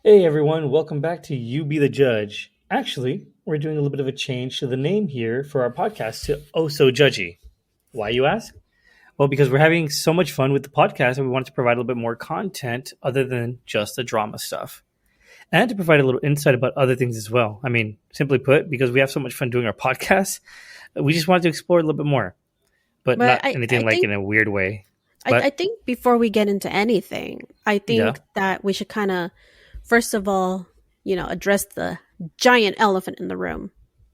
Hey everyone, welcome back to You Be the Judge. Actually, we're doing a little bit of a change to the name here for our podcast to ohsojudgy. Why, you ask? Well, because we're having so much fun with the podcast and we wanted to provide a little bit more content other than just the drama stuff. And to provide a little insight about other things as well. I mean, simply put, because we have so much fun doing our podcast, we just wanted to explore a little bit more, but But not anything like in a weird way. I But think before we get into anything, I yeah, think that we should kind of, first of all, address the giant elephant in the room.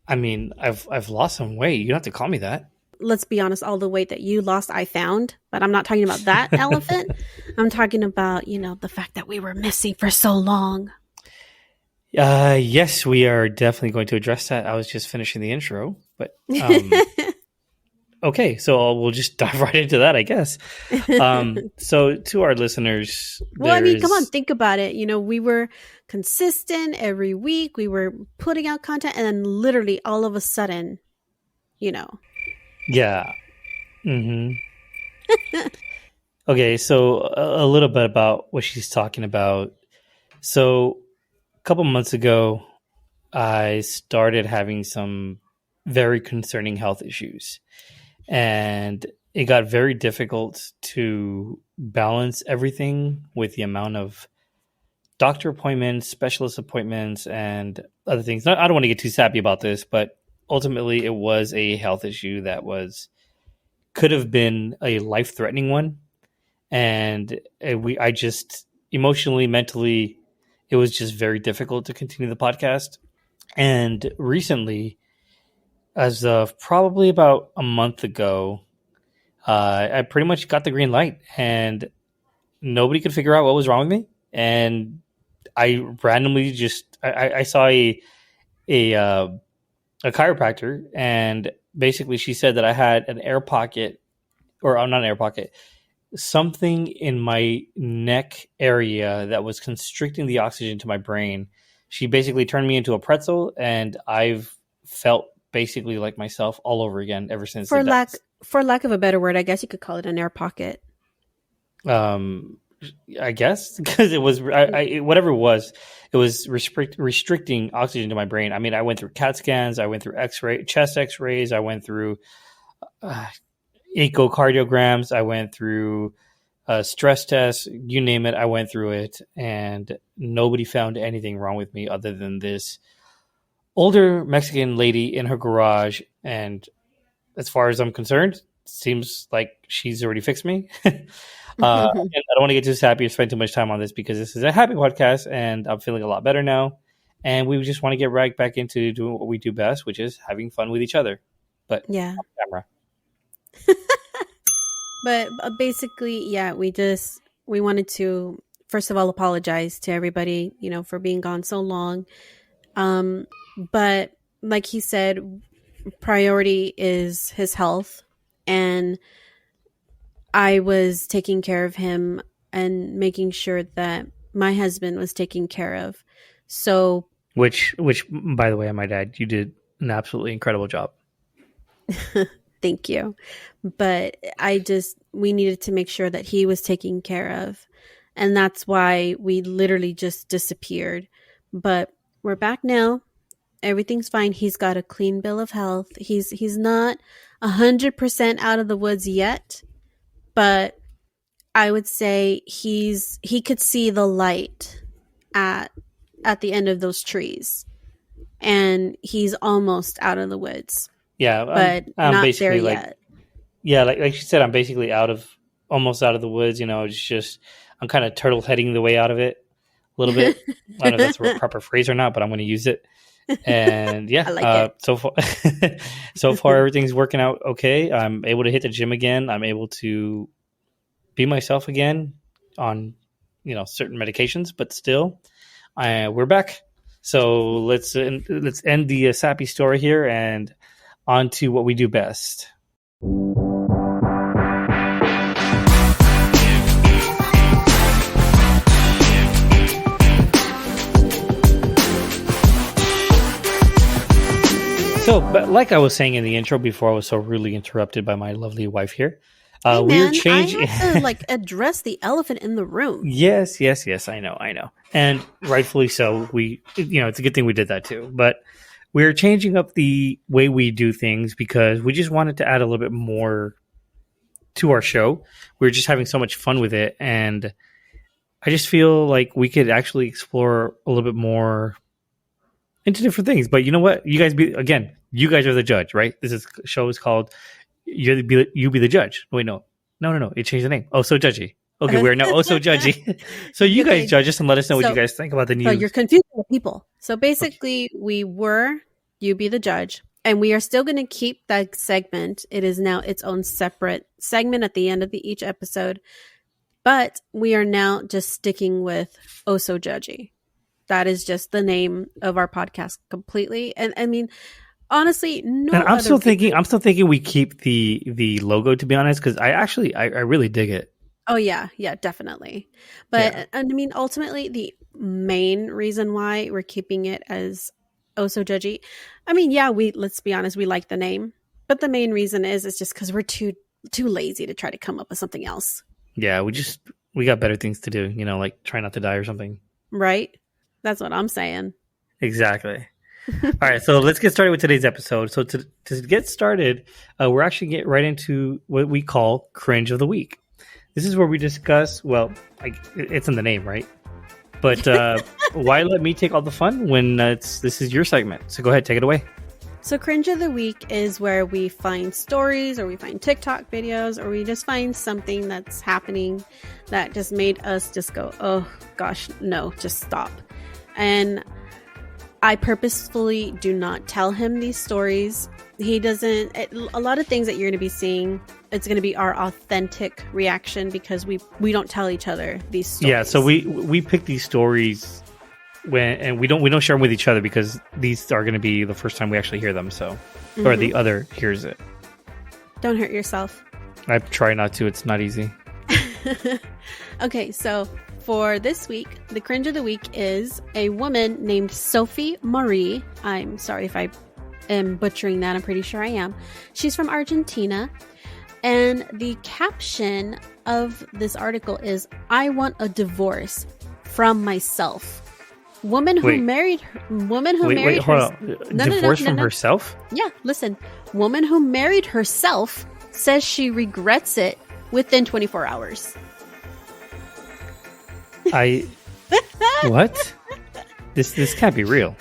I mean, I've lost some weight. You don't have to call me that. Let's be honest, all the weight that you lost, I found. But I'm not talking about that elephant. I'm talking about, the fact that we were missing for so long. Yes, we are definitely going to address that. I was just finishing the intro, but okay, so we'll just dive right into that, I guess. So to our listeners, Well, I mean, come on, think about it. We were consistent every week. We were putting out content, and then literally all of a sudden, yeah. Mm-hmm. Okay, so a little bit about what she's talking about. So a couple months ago, I started having some very concerning health issues. And it got very difficult to balance everything with the amount of doctor appointments, specialist appointments, and other things. I don't want to get too sappy about this, but ultimately it was a health issue that could have been a life-threatening one. And I just emotionally, mentally, it was just very difficult to continue the podcast. And recently, as of probably about a month ago, I pretty much got the green light, and nobody could figure out what was wrong with me. And I randomly I saw a chiropractor, and basically she said that I had an air pocket, or not an air pocket, something in my neck area that was constricting the oxygen to my brain. She basically turned me into a pretzel, and I've felt basically like myself all over again ever since. for lack of a better word, I guess you could call it an air pocket. I guess because it was whatever it was restricting oxygen to my brain. I mean, I went through CAT scans, I went through chest X-rays, I went through echocardiograms, I went through stress tests, you name it, I went through it, and nobody found anything wrong with me other than this older Mexican lady in her garage. And as far as I'm concerned, seems like she's already fixed me. And I don't want to get too happy or spend too much time on this because this is a happy podcast and I'm feeling a lot better now. And we just want to get right back into doing what we do best, which is having fun with each other. But Yeah. on camera. But basically, yeah, we wanted to first of all apologize to everybody, for being gone so long. But like he said, priority is his health, and I was taking care of him and making sure that my husband was taken care of. So, Which, by the way, I might add, you did an absolutely incredible job. thank you. But we needed to make sure that he was taken care of. And that's why we literally just disappeared. But we're back now. Everything's fine. He's got a clean bill of health. He's not 100% out of the woods yet, but I would say he could see the light at the end of those trees, and he's almost out of the woods. Yeah, but I'm not basically there yet. Yeah, like she said, I'm basically almost out of the woods. It's just I'm kind of turtle heading the way out of it a little bit. I don't know if that's a proper phrase or not, but I'm going to use it. And yeah, I like it. So far everything's working out okay. I'm able to hit the gym again. I'm able to be myself again on certain medications, but still, we're back. So let's end the sappy story here and on to what we do best. So, but like I was saying in the intro before I was so rudely interrupted by my lovely wife here, Hey We're man, I changing. have to like address the elephant in the room. Yes. I know. And rightfully so. It's a good thing we did that too. But we're changing up the way we do things because we just wanted to add a little bit more to our show. We're just having so much fun with it, and I just feel like we could actually explore a little bit more into different things. But you know what? You guys you guys are the judge, right? Show is called You Be the Judge. Wait, no. It changed the name. Oh, so judgy. Okay, we're now oh so judgy. So you Okay, guys judge us and let us know what so you guys think about the so news. you're confusing the people. So basically, we were You Be the Judge, and we are still going to keep that segment. It is now its own separate segment at the end of each episode. But we are now just sticking with Oh So Judgy. That is just the name of our podcast completely. And I mean, honestly, no. And I'm still thinking we keep the logo, to be honest, because I really dig it. Oh yeah, definitely. But and I mean, ultimately, the main reason why we're keeping it as Oh So Judgy, I mean, yeah, let's be honest, we like the name, but the main reason is just because we're too lazy to try to come up with something else. Yeah, we got better things to do, like try not to die or something. Right? That's what I'm saying. Exactly. All right, so let's get started with today's episode. So to get started, we're actually get right into what we call Cringe of the Week. This is where we discuss, it's in the name, right? But why let me take all the fun when this is your segment? So go ahead, take it away. So Cringe of the Week is where we find stories or we find TikTok videos or we just find something that's happening that just made us just go, oh gosh, no, just stop. And I purposefully do not tell him these stories. He doesn't. A lot of things that you're going to be seeing, it's going to be our authentic reaction because we don't tell each other these stories. Yeah, so we pick these stories and we don't share them with each other because these are going to be the first time we actually hear them. So, or the other hears it. Don't hurt yourself. I try not to. It's not easy. Okay, so for this week, the Cringe of the Week is a woman named Sophie Marie. I'm sorry if I am butchering that. I'm pretty sure I am. She's from Argentina. And the caption of this article is, I want a divorce from myself. Divorce from herself? Yeah, listen. Woman who married herself says she regrets it within 24 hours. What? This can't be real.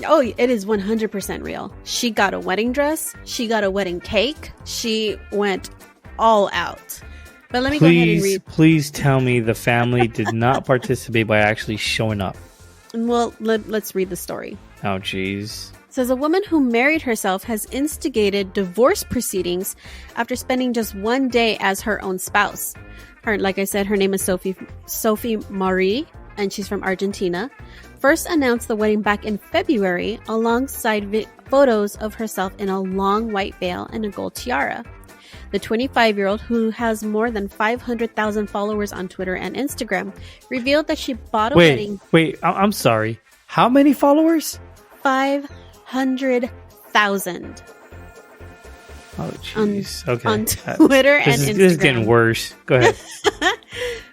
Oh, it is 100% real. She got a wedding dress. She got a wedding cake. She went all out. But let me go ahead and read. Please tell me the family did not participate by actually showing up. Well, let's read the story. Oh, jeez. It says a woman who married herself has instigated divorce proceedings after spending just one day as her own spouse. Like I said, her name is Sophie Marie, and she's from Argentina. First announced the wedding back in February alongside photos of herself in a long white veil and a gold tiara. The 25-year-old, who has more than 500,000 followers on Twitter and Instagram, revealed that she bought a wedding. Wait, I'm sorry. How many followers? 500,000. Oh, jeez. Okay. On Twitter and Instagram. This is getting worse. Go ahead.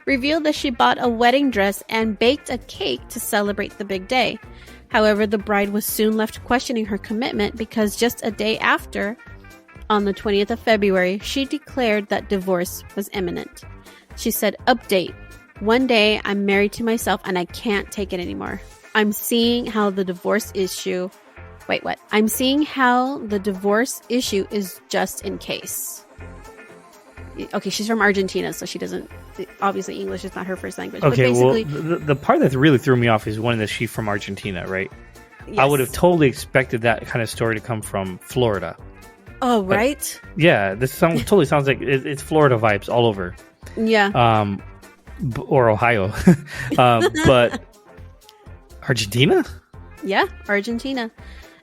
Revealed that she bought a wedding dress and baked a cake to celebrate the big day. However, the bride was soon left questioning her commitment because just a day after, on the 20th of February, she declared that divorce was imminent. She said, update. One day, I'm married to myself and I can't take it anymore. I'm seeing how the divorce issue... Wait, what? I'm seeing how the divorce issue is just in case. Okay, she's from Argentina, so she doesn't... Obviously, English is not her first language. Okay, but basically, well, the part that really threw me off is one that she's from Argentina, right? Yes. I would have totally expected that kind of story to come from Florida. Oh, right? But, yeah, this totally sounds like it's Florida vibes all over. Yeah. Or Ohio. But Argentina? Yeah, Argentina.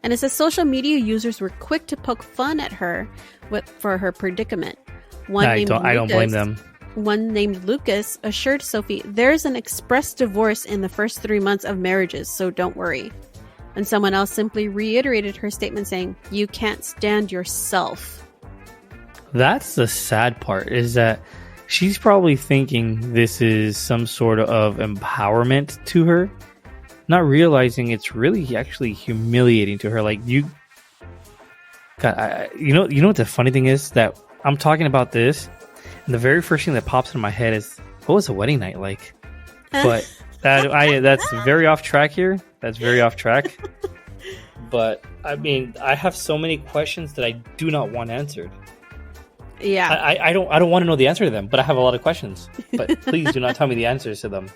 And it says social media users were quick to poke fun at her for her predicament. I don't blame them. One named Lucas assured Sophie, there's an express divorce in the first 3 months of marriages, so don't worry. And someone else simply reiterated her statement saying, you can't stand yourself. That's the sad part, is that she's probably thinking this is some sort of empowerment to her, not realizing it's really actually humiliating to her. Like, you know what the funny thing is? That I'm talking about this, and the very first thing that pops in my head is, what was a wedding night like? But that's very off track here. That's very off track. But I mean, I have so many questions that I do not want answered. Yeah, I don't want to know the answer to them, but I have a lot of questions. But please do not tell me the answers to them.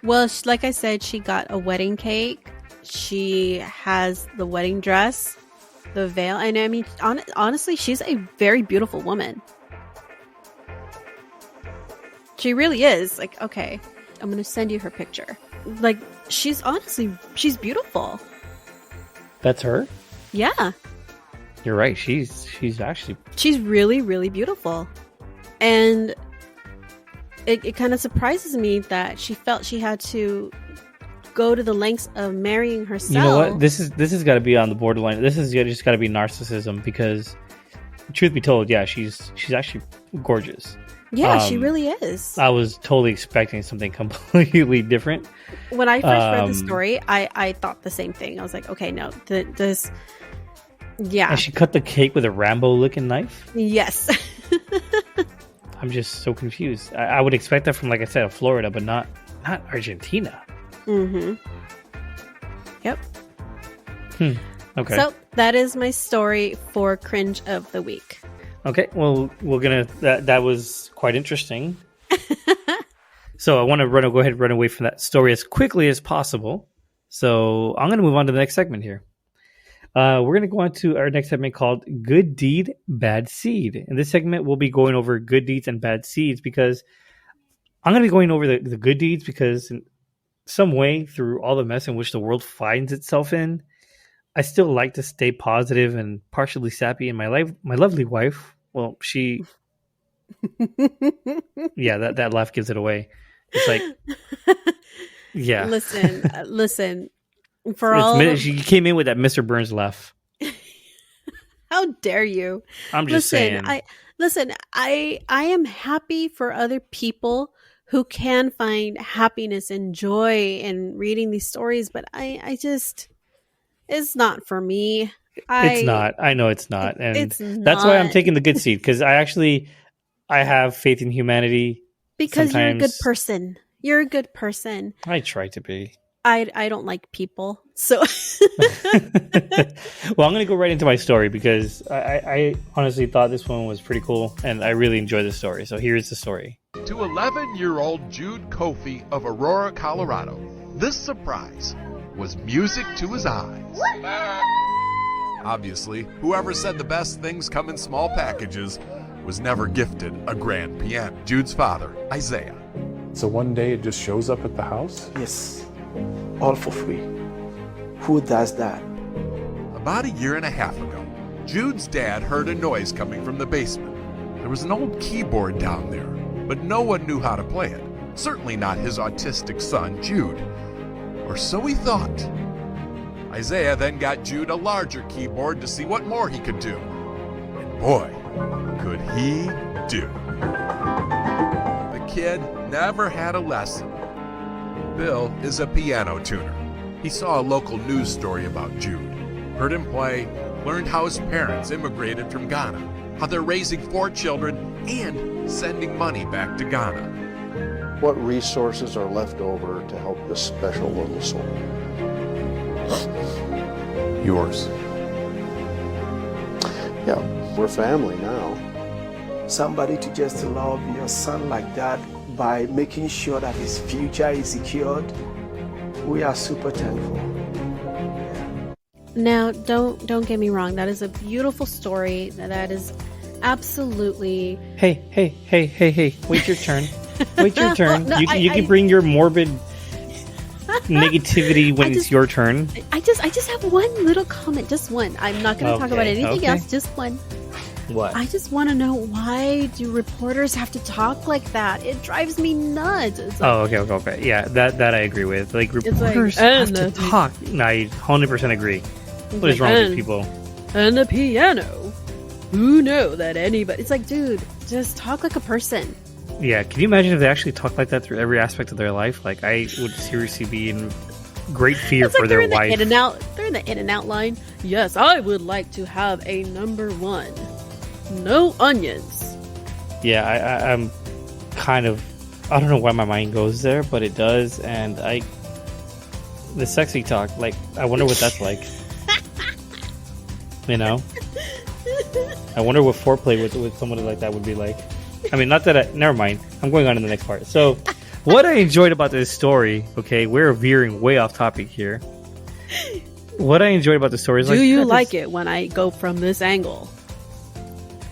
well, like I said, she got a wedding cake. She has the wedding dress, the veil, and I mean, honestly, she's a very beautiful woman. She really is. Like, okay, I'm gonna send you her picture. Like, she's beautiful. That's her? Yeah. You're right. She's really, really beautiful. And it kind of surprises me that she felt she had to go to the lengths of marrying herself. You know what? This is got to be on the borderline. This is just got to be narcissism, because truth be told, yeah, she's actually gorgeous. Yeah, she really is. I was totally expecting something completely different. When I first read the story, I thought the same thing. I was like, okay, no, this... Yeah. And she cut the cake with a Rambo-looking knife? Yes. I'm just so confused. I would expect that from, like I said, Florida, but not Argentina. Mm-hmm. Yep. Okay. So that is my story for Cringe of the Week. Okay, well, we're gonna. That was quite interesting. So I want to go ahead and run away from that story as quickly as possible. So I'm gonna move on to the next segment here. We're gonna go on to our next segment called "Good Deed, Bad Seed." In this segment, we'll be going over good deeds and bad seeds, because I'm gonna be going over the good deeds, because in some way, through all the mess in which the world finds itself in, I still like to stay positive and partially sappy. And my lovely wife, well, she, yeah, that laugh gives it away. It's like, yeah. Listen. She came in with that Mr. Burns laugh. How dare you? I'm just saying. I am happy for other people who can find happiness and joy in reading these stories, but I just, it's not for me. It's not. I know it's not. And it's not. That's why I'm taking the good seed, because I have faith in humanity. Because you're a good person. You're a good person. I try to be. I don't like people. So well, I'm going to go right into my story, because I honestly thought this one was pretty cool, and I really enjoy the story. So here's the story. To 11-year-old Jude Kofi of Aurora, Colorado, this surprise was music to his eyes. Obviously, whoever said the best things come in small packages was never gifted a grand piano. Jude's father, Isaiah. So one day it just shows up at the house? Yes, all for free. Who does that? About a year and a half ago, Jude's dad heard a noise coming from the basement. There was an old keyboard down there, but no one knew how to play it. Certainly not his autistic son, Jude. Or so he thought. Isaiah then got Jude a larger keyboard to see what more he could do. And boy, could he do. The kid never had a lesson. Bill is a piano tuner. He saw a local news story about Jude, heard him play, learned how his parents immigrated from Ghana, how they're raising 4 children and sending money back to Ghana. What resources are left over to help this special little soul? Yours. Yeah, we're family now. Somebody to just love your son like that by making sure that his future is secured. We are super thankful. Now, don't get me wrong. That is a beautiful story. That is absolutely. Hey! Wait your turn. Wait your turn. No, you can bring your morbid negativity when it's your turn. I just have one little comment. Just one. I'm not going to talk about anything else. Just one. What? I just want to know, why do reporters have to talk like that? It drives me nuts. It's like, Okay. Yeah, that I agree with. Like, reporters have to talk. No, I 100% agree. What is wrong with people? And the piano. who know that anybody. It's like, dude, just talk like a person. Yeah, can you imagine if they actually talk like that through every aspect of their life? Like, I would seriously be in great fear It's for like their they're in wife. the in and out. They're in the in and out line. Yes, I would like to have a number one. No onions. Yeah, I'm kind of, I don't know why my mind goes there, but it does, and the sexy talk, like, I wonder what that's like. You know? I wonder what foreplay with somebody like that would be like. I mean, never mind. I'm going on to the next part. So, what I enjoyed about this story, okay, we're veering way off topic here. What I enjoyed about the story is Do you like it when I go from this angle?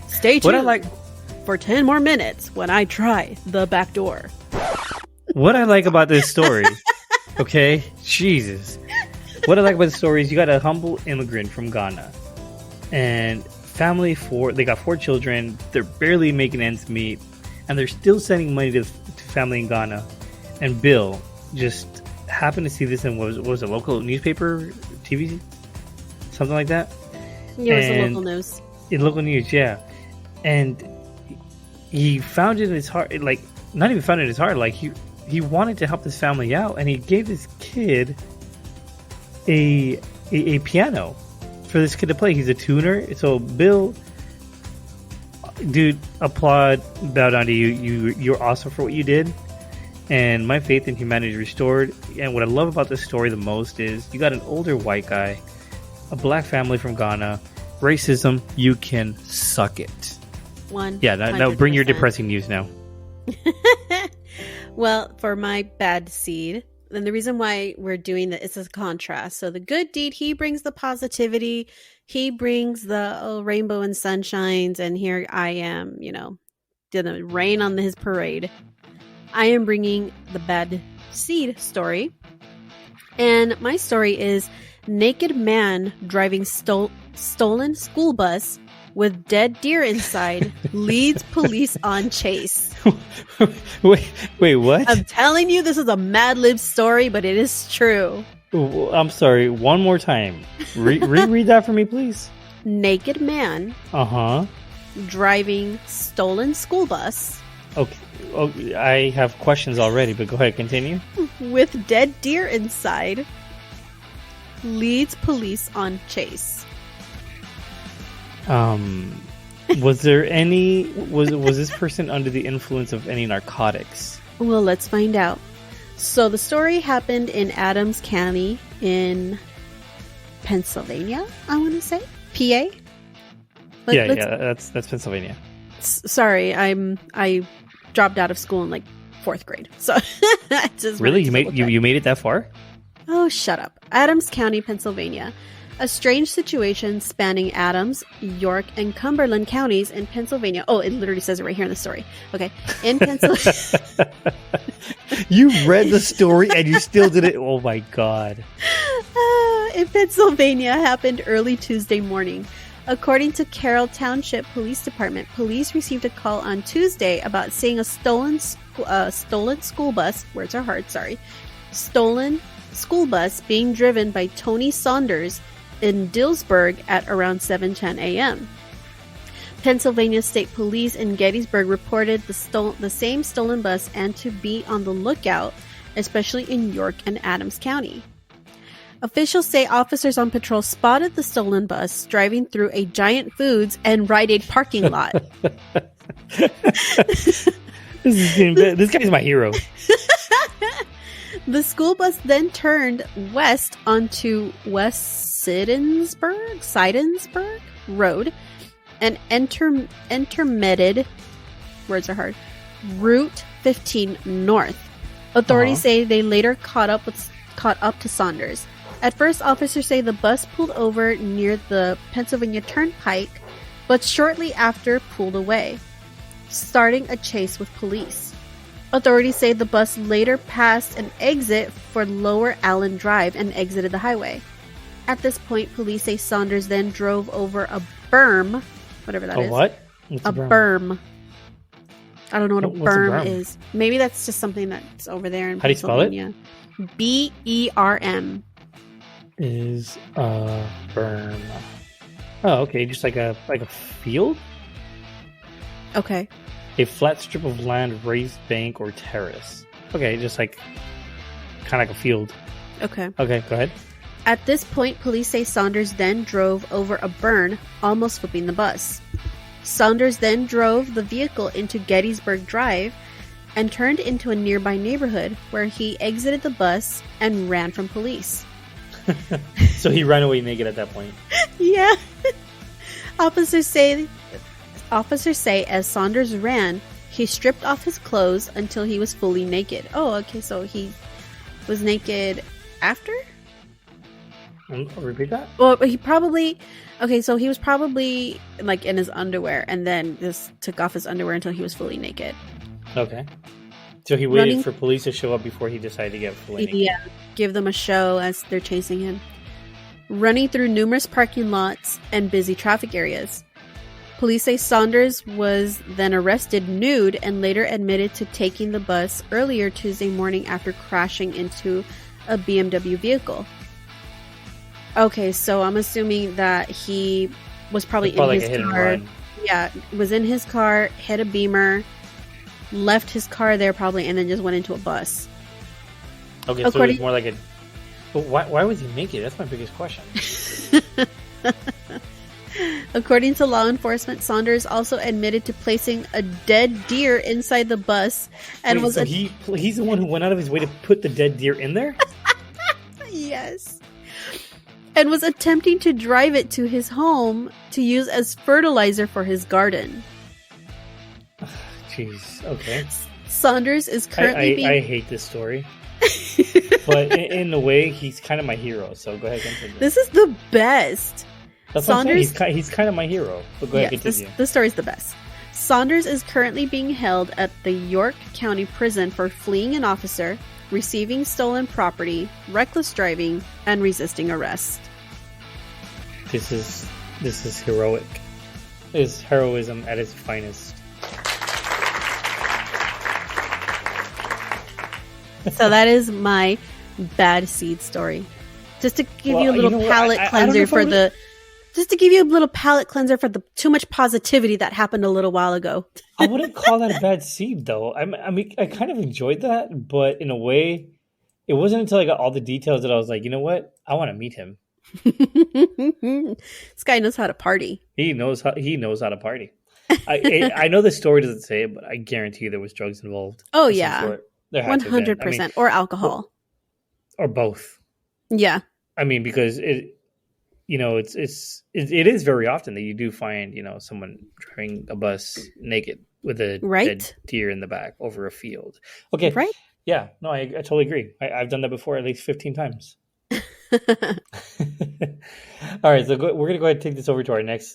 Stay tuned What I like for 10 more minutes when I try the back door. What I like about this story, okay, Jesus. What I like about the story is you got a humble immigrant from Ghana, and they got 4 children. They're barely making ends meet, and they're still sending money to family in Ghana. And Bill just happened to see this in what was a local newspaper, TV, something like that. Yeah, it was the local news. In local news, yeah. And he found it in his heart, like, not even found it in his heart, like, he wanted to help this family out, and he gave this kid a piano for this kid to play. He's a tuner. So Bill, dude, applaud, bow down to you. You're awesome for what you did, and my faith in humanity is restored. And what I love about this story the most is you got an older white guy, a black family from Ghana. Racism, you can suck it. Yeah, now bring your depressing news now. Well, for my bad seed, and the reason why we're doing that is a contrast. So the good deed, he brings the positivity, he brings the rainbow and sunshines, and here I am, gonna rain on his parade. I am bringing the bad seed story, and my story is naked man driving stolen school bus with dead deer inside leads police on chase. Wait, what? I'm telling you, this is a Mad Lib story, but it is true. I'm sorry, one more time. Reread that for me, please. Naked man. Driving stolen school bus. Okay, I have questions already, but go ahead, continue. With dead deer inside leads police on chase. Was this person under the influence of any narcotics? Well, let's find out. So the story happened in Adams County in Pennsylvania, I want to say. PA? That's Pennsylvania. Sorry, I dropped out of school in like 4th grade. So I just really? You made it that far? Oh, shut up. Adams County, Pennsylvania. A strange situation spanning Adams, York, and Cumberland counties in Pennsylvania. Oh, it literally says it right here in the story. Okay. In Pennsylvania. You read the story and you still did it? Oh my God. In Pennsylvania happened early Tuesday morning. According to Carroll Township Police Department, police received a call on Tuesday about seeing a stolen school bus. Words are hard, sorry. Stolen school bus being driven by Tony Saunders in Dillsburg at around 7:10 a.m. Pennsylvania State Police in Gettysburg reported the same stolen bus and to be on the lookout, especially in York and Adams County. Officials say officers on patrol spotted the stolen bus driving through a Giant Foods and Rite Aid parking lot. This guy's my hero. The school bus then turned west onto West Sidensburg Road and intermitted, words are hard, Route 15 North. Authorities say they later caught up to Saunders. At first, officers say the bus pulled over near the Pennsylvania Turnpike, but shortly after pulled away, starting a chase with police. Authorities say the bus later passed an exit for Lower Allen Drive and exited the highway. At this point, police say Saunders then drove over a berm, whatever that is. A what? What's a berm? I don't know what a berm is. Maybe that's just something that's over there in Pennsylvania. How do you spell it? BERM. Is a berm. Oh, okay. Just like a field, Okay. a flat strip of land, raised bank, or terrace. Okay, just like kind of like a field. Okay. Okay, go ahead. At this point, police say Saunders then drove over a burn, almost flipping the bus. Saunders then drove the vehicle into Gettysburg Drive and turned into a nearby neighborhood where he exited the bus and ran from police. So he ran away naked at that point. Yeah. Officers say as Saunders ran, he stripped off his clothes until he was fully naked. Oh, okay, so he was naked after? Repeat that? Well, he probably... Okay, so he was probably like in his underwear and then just took off his underwear until he was fully naked. Okay. So he waited for police to show up before he decided to get fully naked. Yeah, give them a show as they're chasing him. Running through numerous parking lots and busy traffic areas. Police say Saunders was then arrested nude and later admitted to taking the bus earlier Tuesday morning after crashing into a BMW vehicle. Okay, so I'm assuming that he was probably in his car. Yeah, was in his car, hit a Beamer, left his car there probably, and then just went into a bus. Okay, so it was more like a... But why was he naked? That's my biggest question. According to law enforcement, Saunders also admitted to placing a dead deer inside the bus and so he's the one who went out of his way to put the dead deer in there? Yes. And was attempting to drive it to his home to use as fertilizer for his garden. Jeez, okay. Saunders is currently I hate this story. But in a way, he's kind of my hero, so go ahead and continue. This is the best. That's Saunders, what I'm saying. He's kind of my hero. But go ahead and continue. This story's the best. Saunders is currently being held at the York County Prison for fleeing an officer, receiving stolen property, reckless driving, and resisting arrest. This is heroic. This is heroism at its finest. So that is my bad seed story. Just to give you a little palate cleanser just to give you a little palate cleanser for the too much positivity that happened a little while ago. I wouldn't call that a bad seed, though. I mean, I kind of enjoyed that, but in a way, it wasn't until I got all the details that I was like, you know what? I want to meet him. This guy knows how to party. He knows how to party. I know the story doesn't say it, but I guarantee you there was drugs involved. Oh yeah, 100%, I mean, or alcohol, or both. Yeah, I mean, because it is very often that you do find someone driving a bus naked with a dead deer in the back over a field. Okay, right? Yeah, no, I totally agree. I've done that before at least 15 times. All right, so we're going to go ahead and take this over to our next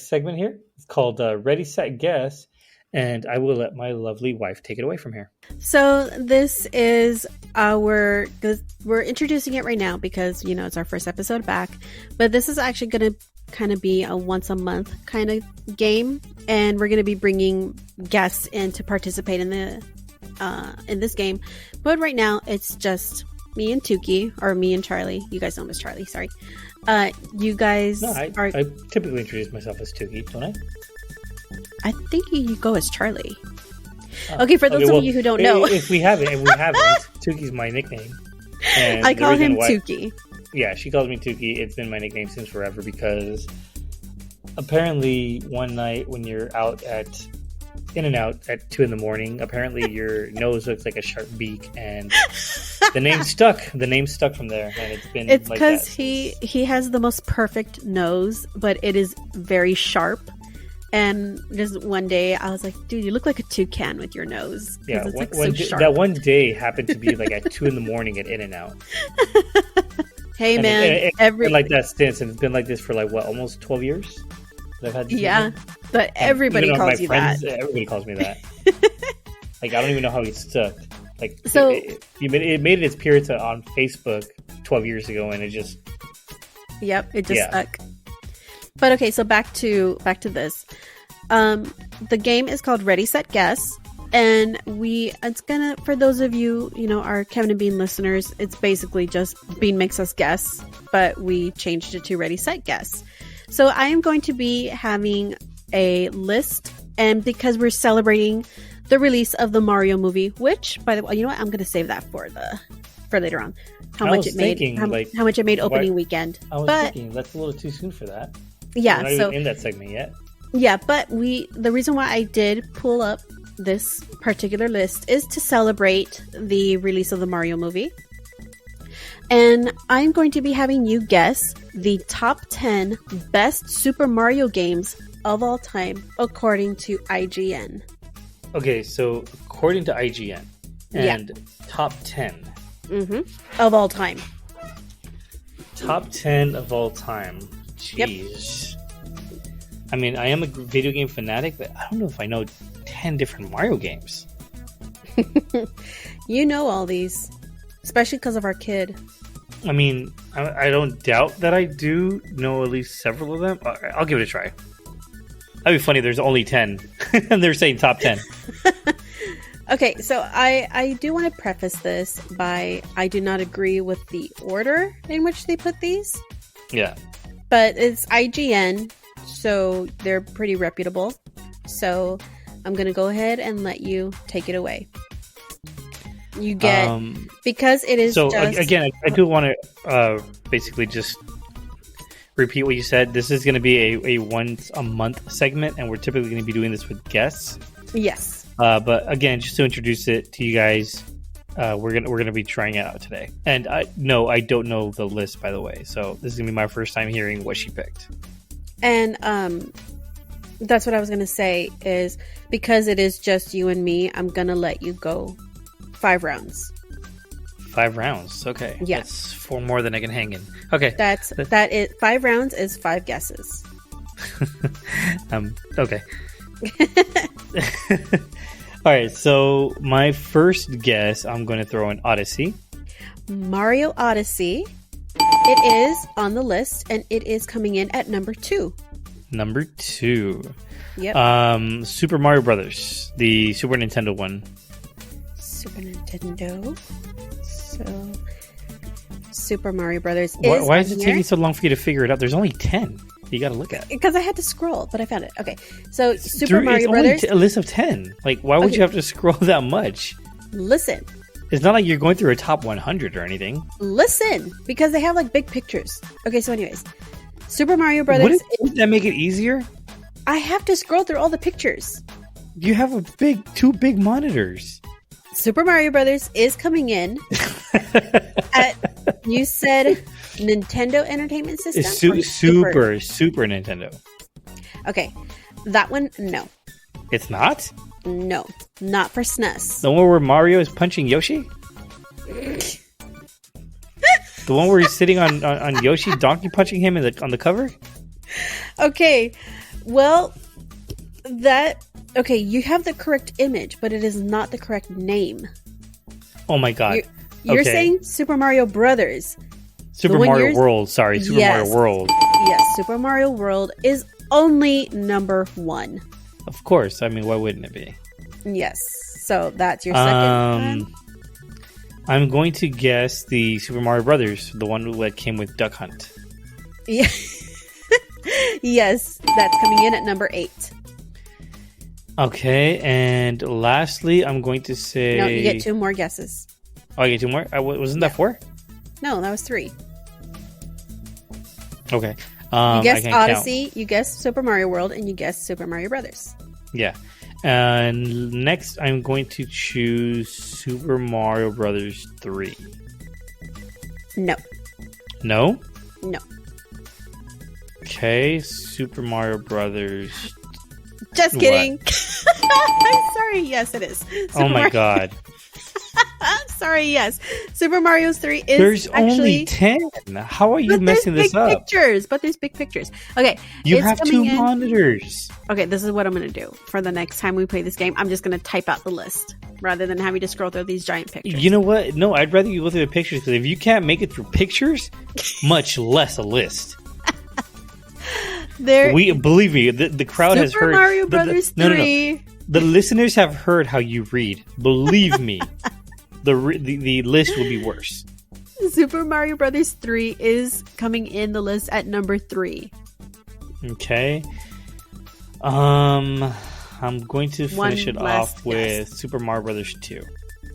segment here. It's called Ready, Set, Guess, and I will let my lovely wife take it away from here. So this is we're introducing it right now because, it's our first episode back, but this is actually going to kind of be a once a month kind of game, and we're going to be bringing guests in to participate in this game. But right now, it's just me and Tuki, or me and Charlie. You guys know him as Charlie, sorry. You guys I typically introduce myself as Tuki, don't I? I think you go as Charlie. Okay, for those of you who don't know. If we haven't, Tuki's my nickname. And I call him Tuki. Yeah, she calls me Tuki. It's been my nickname since forever because apparently one night when you're out at In-N-Out at 2 a.m, apparently your nose looks like a sharp beak, and the name stuck. The name stuck from there, and it's like because he has the most perfect nose, but it is very sharp. And just one day, I was like, "Dude, you look like a toucan with your nose." Yeah, it's like so sharp. That one day happened to be like at 2 a.m. at In-N-Out. Hey, and man, it's been like that since, and it's been like this for almost 12 years. I've had this name. But everybody calls you that. Everybody calls me that. I don't even know how he stuck. So it made its appearance on Facebook 12 years ago, and it just. Yep, it just stuck. But okay, so back to this. The game is called Ready, Set, Guess, and it's gonna, for those of you, our Kevin and Bean listeners, it's basically just Bean makes us guess, but we changed it to Ready, Set, Guess. So I am going to be having a list, and because we're celebrating the release of the Mario movie, which, by the way, you know what? I'm going to save that for later on. How much it made opening weekend. I was thinking that's a little too soon for that. Yeah, we're not even in that segment yet. Yeah, but the reason why I did pull up this particular list is to celebrate the release of the Mario movie. And I'm going to be having you guess the top 10 best Super Mario games of all time, according to IGN. Okay, so according to IGN, and top 10. Of all time. Top 10 of all time. Jeez. Yep. I mean, I am a video game fanatic, but I don't know if I know 10 different Mario games. You know all these, especially because of our kid. I mean, I don't doubt that I do know at least several of them. I'll give it a try. That'd be funny. There's only 10, and they're saying top 10. Okay, so I do want to preface this by I do not agree with the order in which they put these. Yeah. But it's IGN, so they're pretty reputable. So I'm going to go ahead and let you take it away. You get, because it is again, I do want to basically just repeat what you said. This is going to be a once a month segment, and we're typically going to be doing this with guests. Yes. But again, just to introduce it to you guys, we're gonna be trying it out today. And I don't know the list, by the way. So this is gonna be my first time hearing what she picked. And that's what I was gonna say is because it is just you and me, I'm gonna let you go 5 rounds. 5 rounds, okay. Yeah, that's 4 more than I can hang in. Okay, that is 5 rounds is 5 guesses. Okay. All right, so my first guess, I'm going to throw in Odyssey. Mario Odyssey. It is on the list, and it is coming in at number 2. Number 2. Yep. Super Mario Brothers, the Super Nintendo one. Super Nintendo. So, Super Mario Brothers is Why is it taking so long for you to figure it out? There's only 10. You got to look at it. Because I had to scroll, but I found it. Okay, so Super Mario Brothers. Only a list of 10. Like, why would you have to scroll that much? Listen. It's not like you're going through a top 100 or anything. Listen, because they have like big pictures. Okay, so anyways, Super Mario Brothers. Wouldn't that make it easier? I have to scroll through all the pictures. You have two big monitors. Super Mario Brothers is coming in at, you said Nintendo Entertainment System? Super Nintendo. Okay, that one, no. It's not? No, not for SNES. The one where Mario is punching Yoshi? The one where he's sitting on Yoshi, Donkey punching him on the cover? Okay, well, okay, you have the correct image, but it is not the correct name. Oh my god. You're saying Super Mario Brothers. Super Mario World, sorry. Super Mario World. Yes, Super Mario World is only number 1. Of course. I mean, why wouldn't it be? Yes. So that's your second one. I'm going to guess the Super Mario Brothers, the one that came with Duck Hunt. Yeah. Yes, that's coming in at number 8. Okay, and lastly, I'm going to say... No, you get 2 more guesses. Oh, I get 2 more? Wasn't that 4? No, that was 3. Okay. You guessed Odyssey, count. You guessed Super Mario World, and you guessed Super Mario Brothers. Yeah. And next, I'm going to choose Super Mario Brothers 3. No. No? No. Okay, Super Mario Brothers... Just kidding. I'm sorry. Yes, it is. Super Mario... God. I'm sorry. Yes, Super Mario 3 is. There's only 10. How are you messing this up? There's big pictures. Okay, you have 2 monitors. Okay, this is what I'm going to do for the next time we play this game. I'm just going to type out the list rather than having to scroll through these giant pictures. You know what? No, I'd rather you go through the pictures because if you can't make it through pictures, much less a list. Believe me, the crowd has heard. Super Mario Brothers 3. No. The listeners have heard how you read. Believe me, the list will be worse. Super Mario Brothers 3 is coming in the list at number 3. Okay. I'm going to finish it off with Super Mario Brothers 2.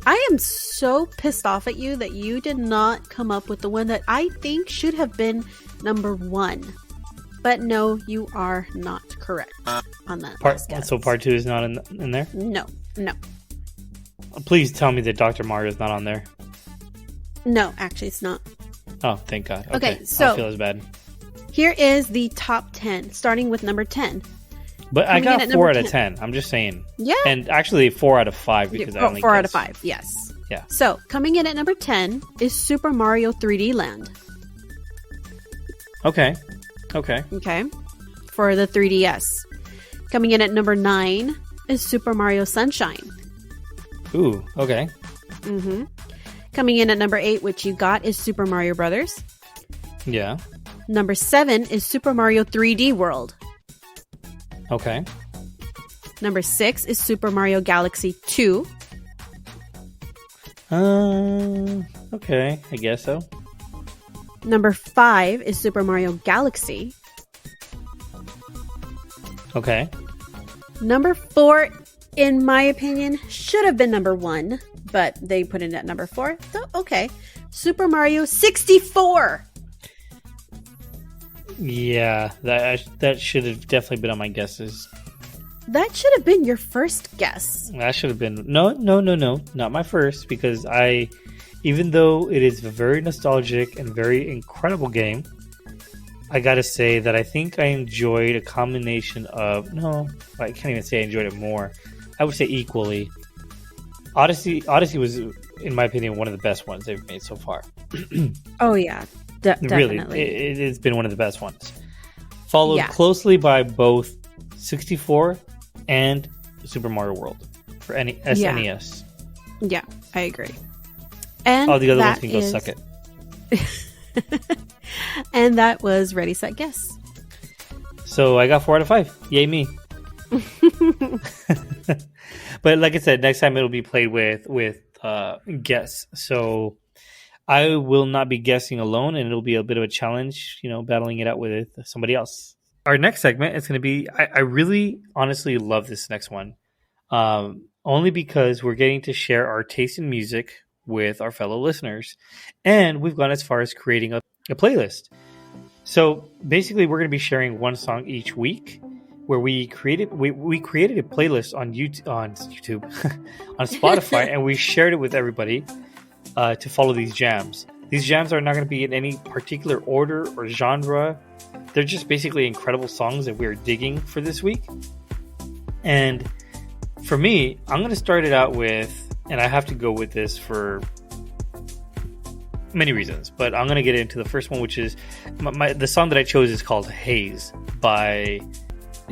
I am so pissed off at you that you did not come up with the one that I think should have been number 1. But no, you are not correct on that. So part 2 is not in there? No. Please tell me that Dr. Mario is not on there. No, actually it's not. Oh, thank God. Okay, I so don't feel as bad. Here is the top 10, starting with number 10. But I got 4 out of 10. 10. I'm just saying. Yeah. And actually 4 out of 5 because I only 4 out guessed. of 5, yes. Yeah. So, coming in at number 10 is Super Mario 3D Land. Okay. Okay. For the 3DS. Coming in at number 9 is Super Mario Sunshine. Ooh, okay. Mm-hmm. Coming in at number 8, which you got, is Super Mario Brothers. Yeah. Number 7 is Super Mario 3D World. Okay. Number 6 is Super Mario Galaxy 2. Okay, I guess so. Number 5 is Super Mario Galaxy. Okay. Number 4, in my opinion, should have been number 1, but they put it at number 4. So, okay. Super Mario 64. Yeah, that should have definitely been on my guesses. That should have been your first guess. That should have been no, not my first, because even though it is a very nostalgic and very incredible game, I gotta say that I think I enjoyed a combination of I can't even say I enjoyed it more. I would say equally. Odyssey was, in my opinion, one of the best ones they've made so far. Oh yeah. Definitely. Really, it's been one of the best ones. Followed closely by both 64 and Super Mario World for SNES. Yeah, I agree. And all the other ones can go suck it. And that was Ready, Set, Guess. So I got 4 out of 5. Yay me. But like I said, next time it'll be played with guess. So I will not be guessing alone, and it'll be a bit of a challenge, battling it out with somebody else. Our next segment is going to be, I really honestly love this next one, only because we're getting to share our taste in music with our fellow listeners, and we've gone as far as creating a playlist. So basically, we're going to be sharing one song each week, where we created a playlist on YouTube, on Spotify, and we shared it with everybody. To follow these jams. These jams are not going to be in any particular order or genre. They're just basically incredible songs that we're digging for this week. And for me, I'm going to start it out with, and I have to go with this for many reasons, but I'm going to get into the first one, which is the song that I chose is called Haze by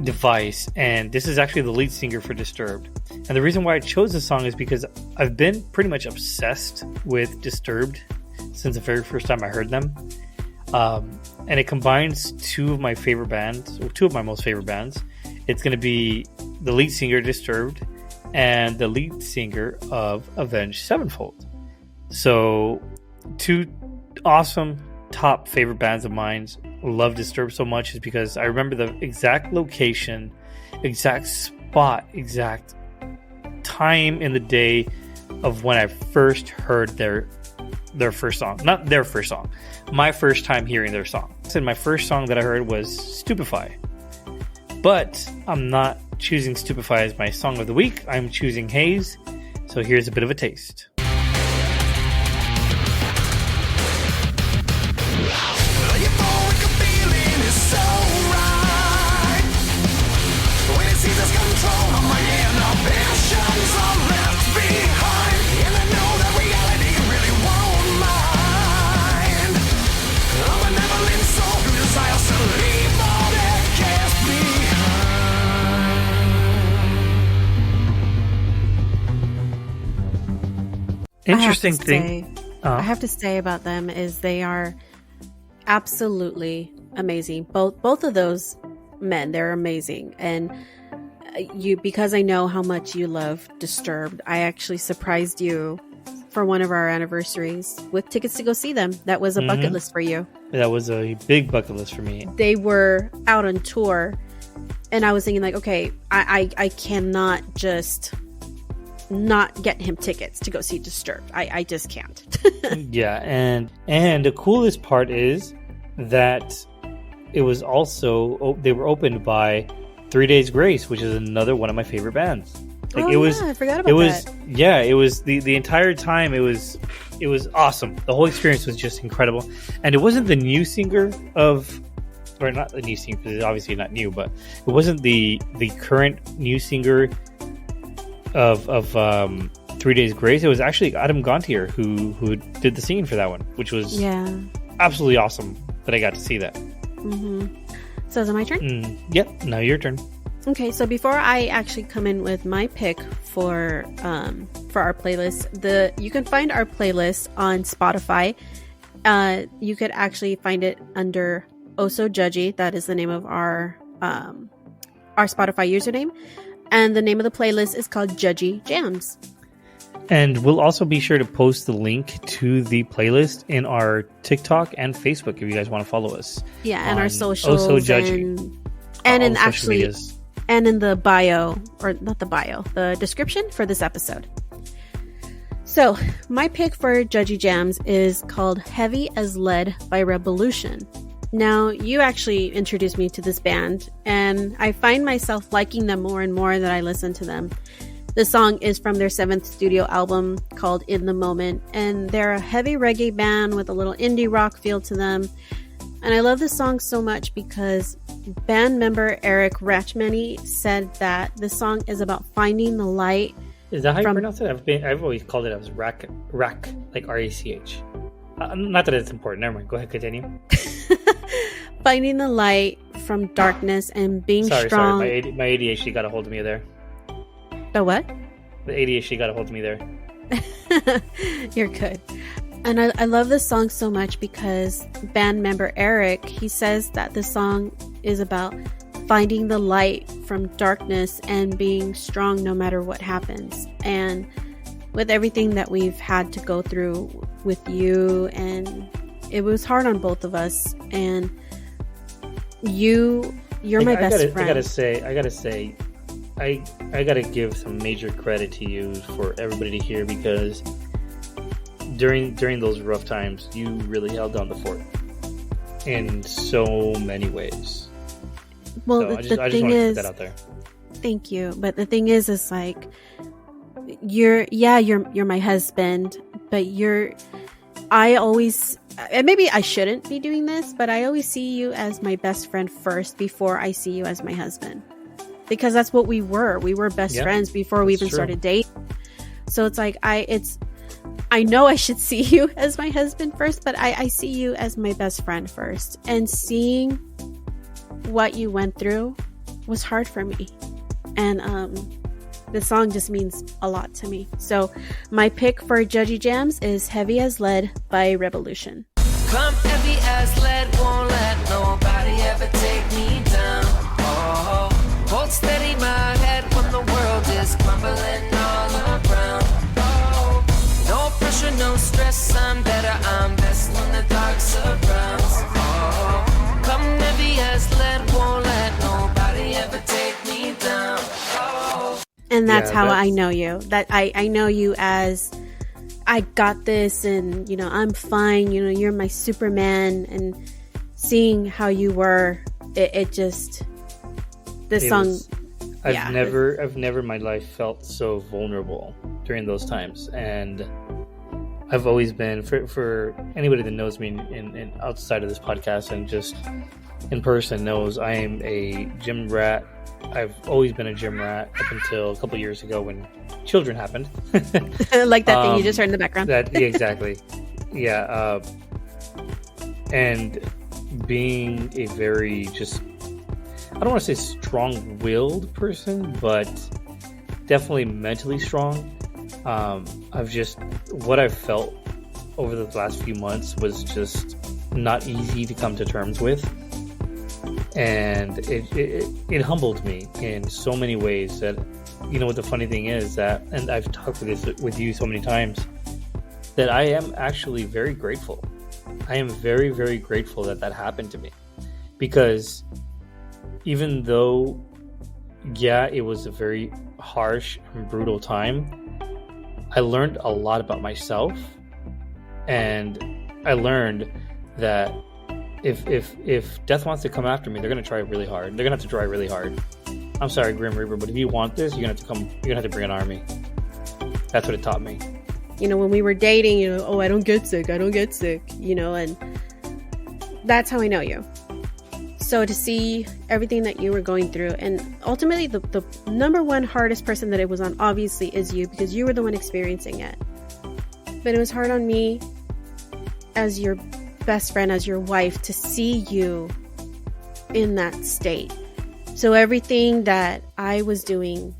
Device, and this is actually the lead singer for Disturbed. And the reason why I chose this song is because I've been pretty much obsessed with Disturbed since the very first time I heard them. And it combines two of my most favorite bands. It's going to be the lead singer Disturbed and the lead singer of Avenged Sevenfold. So two awesome top favorite bands of mine. Love Disturbed so much is because I remember the exact location, exact spot, exact time in the day of when I first heard their first song. Not their first song, my first time hearing their song. So my first song that I heard was Stupefy, but I'm not choosing Stupefy as my song of the week. I'm choosing Haze. So here's a bit of a taste. Interesting thing I have to say about them is they are absolutely amazing. Both of those men, they're amazing. And because I know how much you love Disturbed, I actually surprised you for one of our anniversaries with tickets to go see them. That was a bucket list for you. That was a big bucket list for me. They were out on tour, and I was thinking like, okay, I cannot just not get him tickets to go see Disturbed. I just can't. Yeah, and the coolest part is that it was also, they were opened by 3 Days Grace, which is another one of my favorite bands. Like I forgot about that. Yeah, it was the entire time. It was awesome. The whole experience was just incredible. And it wasn't the new singer of, or not the new singer, because it's obviously not new, but it wasn't the current new singer of 3 Days Grace. It was actually Adam Gontier who did the singing for that one, which was absolutely awesome that I got to see that. Mm-hmm. So is it my turn? Yep. Now your turn. Okay, so before I actually come in with my pick for our playlist, you can find our playlist on Spotify. You could actually find it under ohsojudgy. That is the name of our Spotify username, and the name of the playlist is called Judgy Jams. And we'll also be sure to post the link to the playlist in our TikTok and Facebook if you guys want to follow us. Yeah, and our socials. ohsojudgy. And in actually. Medias. And in the bio, or not the bio, the description for this episode. So, my pick for Judgy Jams is called Heavy as Lead by Revolution. Now, you actually introduced me to this band, and I find myself liking them more and more that I listen to them. The song is from their 7th studio album called In the Moment, and they're a heavy reggae band with a little indie rock feel to them. And I love this song so much because band member Eric Rachmany said that the song is about finding the light. Is that how you pronounce it? I've always called it as rack, like R-A-C-H. Not that it's important. Never mind. Go ahead, continue. Finding the light from darkness and being strong. Sorry. My ADHD got a hold of me there. The what? The ADHD got a hold of me there. You're good. And I love this song so much because band member Eric, he says that the song is about finding the light from darkness and being strong no matter what happens. And with everything that we've had to go through with you, and it was hard on both of us. And you're my best friend. I gotta say, I gotta give some major credit to you for everybody to hear, because during those rough times, you really held down the fort in so many ways. Well, so the I just want to put that out there. Thank you. But the thing is like, you're my husband, but I always, and maybe I shouldn't be doing this, but I always see you as my best friend first before I see you as my husband, because that's what we were. We were best friends before we even started dating. So it's like, I know I should see you as my husband first, but I see you as my best friend first. And seeing what you went through was hard for me. And the song just means a lot to me. So my pick for Judgy Jams is Heavy as Lead by Revolution. Come heavy as lead, won't let nobody ever take me down. Oh, hold steady my head when the world is crumbling all around. No pressure, no stress, I'm better, I'm best when the dark surrounds. Oh, come heavy as lead, won't let nobody ever take me down. Oh. And that's how I know you. That I know you as, I got this, and I'm fine, you're my Superman. And seeing how you were, it just, this song. I've never in my life felt so vulnerable during those times, and I've always been, for anybody that knows me in outside of this podcast and just in person knows, I am a gym rat. I've always been a gym rat up until a couple years ago when children happened. Like that thing you just heard in the background. Exactly. Yeah. And being a very I don't want to say strong-willed person, but definitely mentally strong. What I've felt over the last few months was just not easy to come to terms with. And it humbled me in so many ways that, what the funny thing is that, and I've talked with you so many times, that I am actually very grateful I am very, very grateful that that happened to me, because even though, yeah, it was a very harsh and brutal time, I learned a lot about myself, and I learned that if death wants to come after me, they're gonna try really hard. They're gonna have to try really hard. I'm sorry, Grim Reaper, but if you want this, you're gonna have to come. You're gonna have to bring an army. That's what it taught me. You know, when we were dating, you know, oh, I don't get sick, you know, and that's how I know you. So to see everything that you were going through, and ultimately the number one hardest person that it was on obviously is you, because you were the one experiencing it. But it was hard on me as your best friend, as your wife, to see you in that state. So everything that I was doing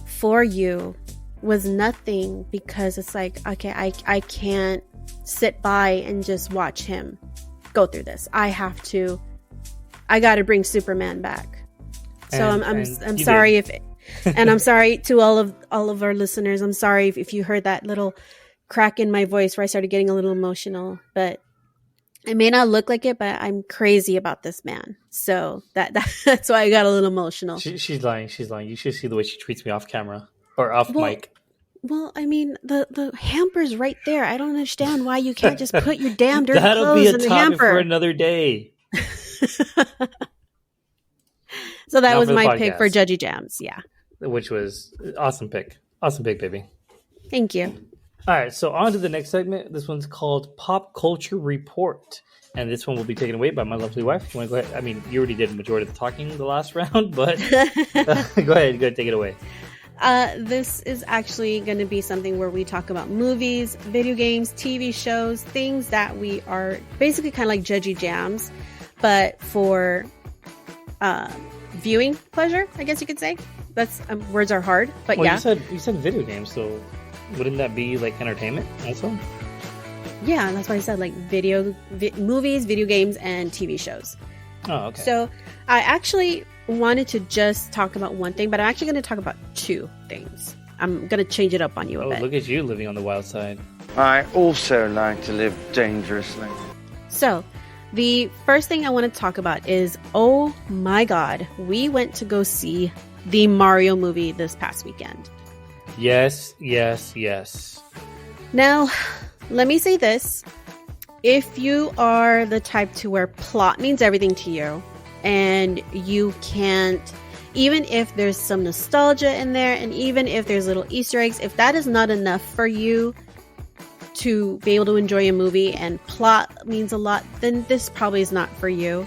for you was nothing, because it's like, okay, I can't sit by and just watch him go through this. I got to bring Superman back. So I'm sorry if, and I'm sorry to all of our listeners. I'm sorry if you heard that little crack in my voice where I started getting a little emotional, but it may not look like it, but I'm crazy about this man. So that's why I got a little emotional. She's lying. She's lying. You should see the way she treats me off camera or off mic. Well, I mean, the hamper's right there. I don't understand why you can't just put your damn dirty That'll clothes be a in the topic hamper. for another day. So that Not was for the my pick for podcast. Judgy Jams. Yeah. Which was awesome pick. Awesome pick, baby. Thank you. All right, so on to the next segment. This one's called Pop Culture Report. And this one will be taken away by my lovely wife. You want to go ahead? I mean, you already did the majority of the talking the last round, but go ahead, take it away. This is actually going to be something where we talk about movies, video games, TV shows, things that we are basically kind of like Judgy Jams, but for viewing pleasure, I guess you could say. That's words are hard, but well, yeah. You said video games, so wouldn't that be like entertainment also? Yeah, that's why I said like movies, video games, and TV shows. Oh, okay. So I actually wanted to just talk about one thing, but I'm actually going to talk about two things. I'm going to change it up on you a bit. Look at you living on the wild side. I also like to live dangerously. So the first thing I want to talk about is, oh my God, we went to go see the Mario movie this past weekend. Yes. Now, let me say this. If you are the type to where plot means everything to you, and you can't, even if there's some nostalgia in there, and even if there's little Easter eggs, if that is not enough for you to be able to enjoy a movie and plot means a lot, then this probably is not for you.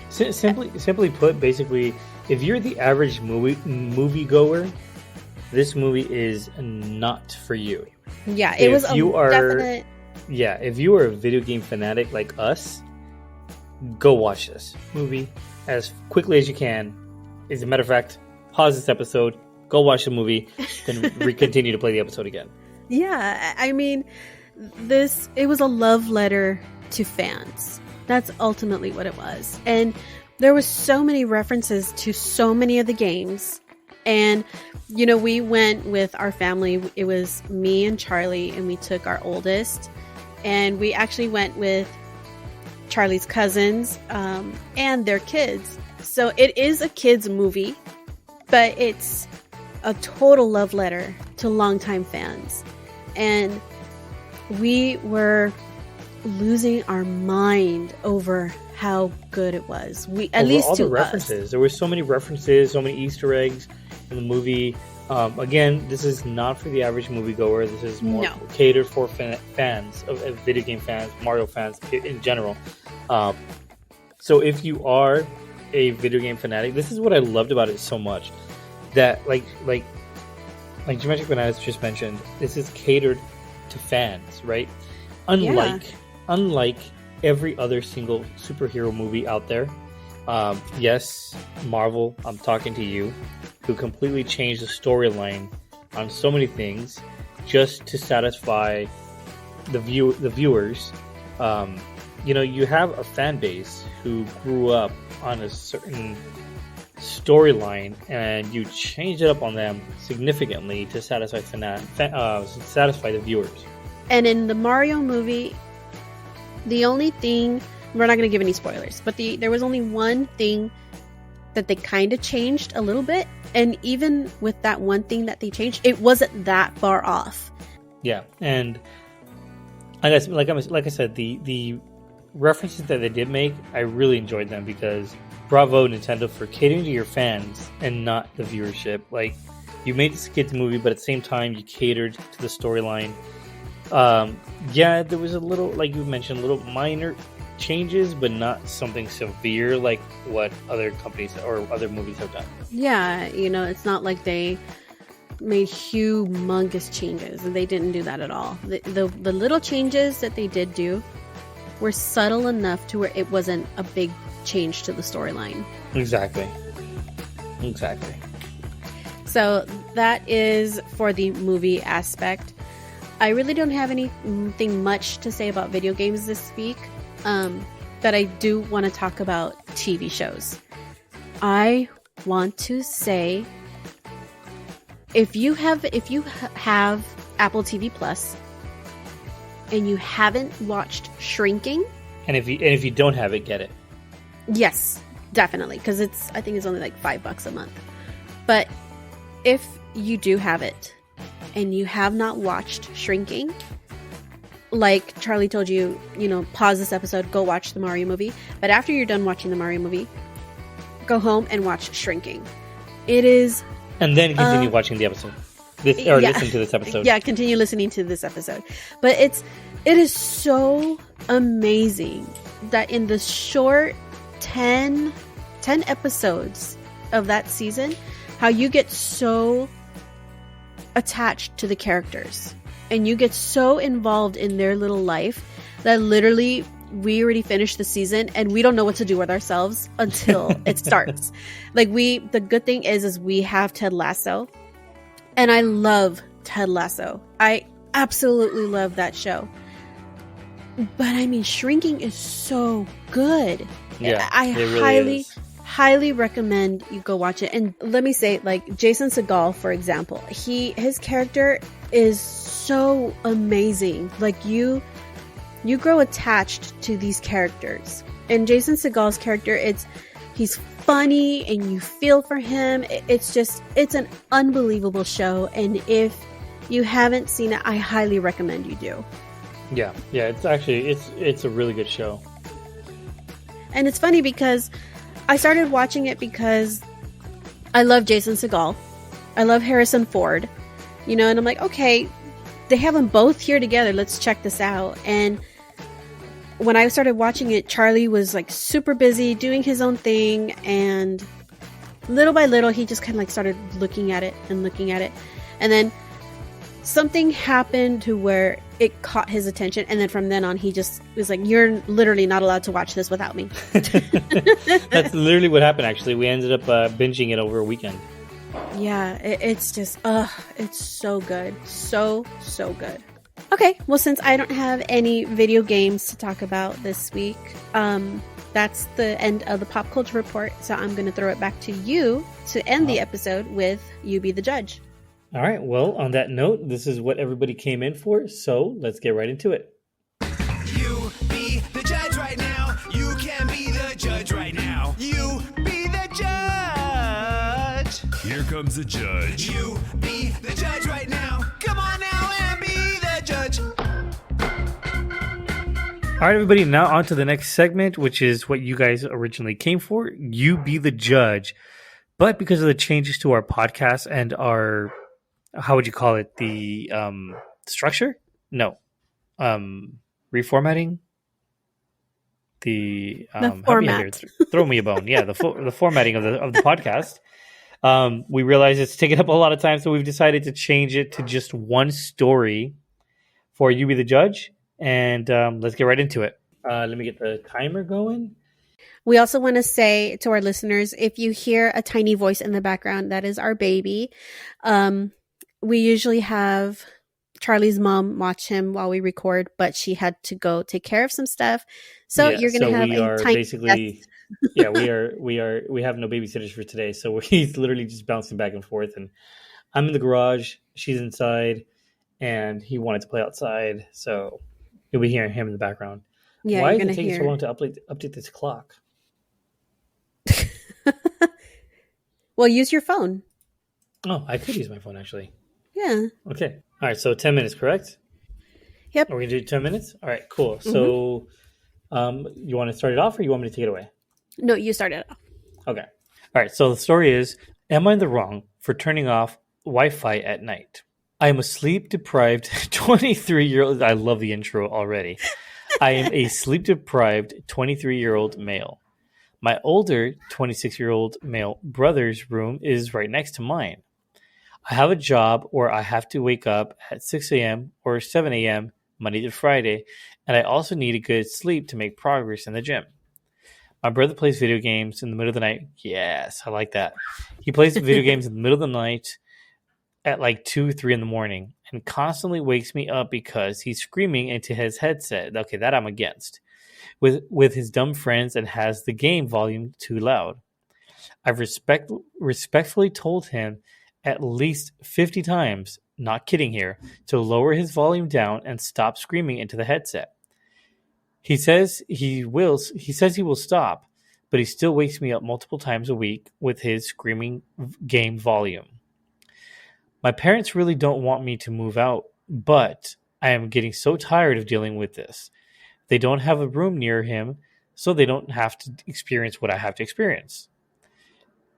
Simply put, basically, if you're the average movie goer, this movie is not for you. Yeah, it was definite. Yeah, if you are a video game fanatic like us, go watch this movie as quickly as you can. As a matter of fact, pause this episode, go watch the movie, then continue to play the episode again. Yeah, I mean, it was a love letter to fans. That's ultimately what it was. And there was so many references to so many of the games. And, you know, we went with our family. It was me and Charlie, and we took our oldest. And we actually went with Charlie's cousins and their kids. So it is a kids movie, but it's a total love letter to longtime fans. And we were losing our mind over how good it was. At least all to the references. Us. There were so many references, so many Easter eggs in the movie. Again, this is not for the average moviegoer. This is more catered for fans of video game fans, Mario fans in general. So if you are a video game fanatic, this is what I loved about it so much. That like Geometric Bananas just mentioned, this is catered to fans, right? Unlike every other single superhero movie out there. Yes, Marvel, I'm talking to you, who completely changed the storyline on so many things just to satisfy the viewers. You know, you have a fan base who grew up on a certain storyline, and you change it up on them significantly to satisfy the viewers. And in the Mario movie, The only thing, we're not going to give any spoilers, but there was only one thing that they kind of changed a little bit. And even with that one thing that they changed, it wasn't that far off. Yeah, and I guess, like I said, the references that they did make, I really enjoyed them because bravo Nintendo for catering to your fans and not the viewership. Like, you made this kids movie, but at the same time you catered to the storyline. Yeah, there was a little, like you mentioned, little minor changes, but not something severe like what other companies or other movies have done. Yeah, it's not like they made humongous changes. They didn't do that at all. The little changes that they did do were subtle enough to where it wasn't a big change to the storyline. Exactly. So that is for the movie aspect. I really don't have anything much to say about video games this week, but I do want to talk about TV shows. I want to say, if you have Apple TV Plus and you haven't watched Shrinking, and if you don't have it, get it. Yes, definitely, because I think it's only like $5 a month. But if you do have it and you have not watched Shrinking, like Charlie told you, pause this episode, go watch the Mario movie. But after you're done watching the Mario movie, go home and watch Shrinking. It is... And then continue watching the episode. Listen to this episode. Yeah, continue listening to this episode. But it is so amazing that in the short 10 episodes of that season, how you get so attached to the characters and you get so involved in their little life that literally we already finished the season and we don't know what to do with ourselves until it starts. Like, the good thing is we have Ted Lasso, and I love Ted Lasso. I absolutely love that show. But I mean, Shrinking is so good. Yeah, I really highly recommend you go watch it. And let me say, like, Jason Segel, for example, his character is so amazing. Like, you grow attached to these characters. And Jason Segel's character, he's funny and you feel for him. It's an unbelievable show. And if you haven't seen it, I highly recommend you do. Yeah, it's actually, it's a really good show. And it's funny because I started watching it because I love Jason Segel. I love Harrison Ford. And I'm like, okay, they have them both here together. Let's check this out. And when I started watching it, Charlie was like super busy doing his own thing. And little by little, he just kind of like started looking at it. And then something happened to where it caught his attention. And then from then on, he just was like, you're literally not allowed to watch this without me. That's literally what happened, actually. We ended up binging it over a weekend. Yeah, it's just, it's so good. So good. Okay, well, since I don't have any video games to talk about this week, that's the end of the Pop Culture Report. So I'm going to throw it back to you to end the episode with You Be the Judge. All right, well, on that note, this is what everybody came in for, so let's get right into it. You be the judge right now. You can be the judge right now. You be the judge. Here comes the judge. You be the judge right now. Come on now and be the judge. All right, everybody, now on to the next segment, which is what you guys originally came for. You be the judge. But because of the changes to our podcast and our, how would you call it, the structure? No. Reformatting? The format. Throw me a bone. Yeah, the formatting of the podcast. We realized it's taken up a lot of time, so we've decided to change it to just one story for You Be the Judge. And let's get right into it. Let me get the timer going. We also want to say to our listeners, if you hear a tiny voice in the background, that is our baby. We usually have Charlie's mom watch him while we record, but she had to go take care of some stuff. So you're going to have a tiny basically, yeah, we have no babysitters for today. So he's literally just bouncing back and forth. And I'm in the garage, she's inside, and he wanted to play outside. So you'll be hearing him in the background. Yeah, Why you're is gonna it taking so hear. long to update this clock? Well, use your phone. Oh, I could use my phone actually. Yeah. Okay. All right. So 10 minutes, correct? Yep. Are we gonna do 10 minutes? All right. Cool. Mm-hmm. So, you want to start it off, or you want me to take it away? No, you started off. Okay. All right. So the story is: am I in the wrong for turning off Wi-Fi at night? I am a sleep-deprived 23-year-old. I love the intro already. I am a sleep-deprived 23-year-old male. My older 26-year-old male brother's room is right next to mine. I have a job where I have to wake up at 6 a.m. or 7 a.m. Monday to Friday, and I also need a good sleep to make progress in the gym. My brother plays video games in the middle of the night. Yes, I like that. He plays video games in the middle of the night at like 2, 3 in the morning and constantly wakes me up because he's screaming into his headset. Okay, that I'm against. With his dumb friends and has the game volume too loud. I've respectfully told him at least 50 times, not kidding here, to lower his volume down and stop screaming into the headset. He says he will stop, but he still wakes me up multiple times a week with his screaming game volume. My parents really don't want me to move out, but I am getting so tired of dealing with this. They don't have a room near him, so they don't have to experience what I have to experience.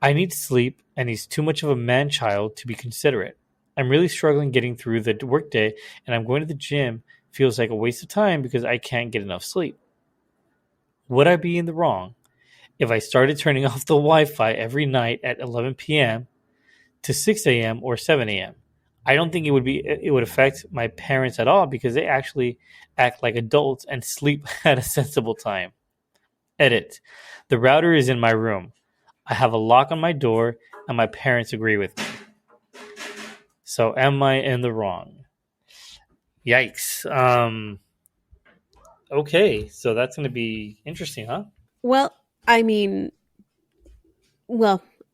I need sleep, and he's too much of a man-child to be considerate. I'm really struggling getting through the workday, and I'm going to the gym feels like a waste of time because I can't get enough sleep. Would I be in the wrong if I started turning off the Wi-Fi every night at 11 p.m. to 6 a.m. or 7 a.m.? I don't think it would affect my parents at all because they actually act like adults and sleep at a sensible time. Edit. The router is in my room. I have a lock on my door, and my parents agree with me. So am I in the wrong? Yikes. Okay, so that's going to be interesting, huh? Well, I mean,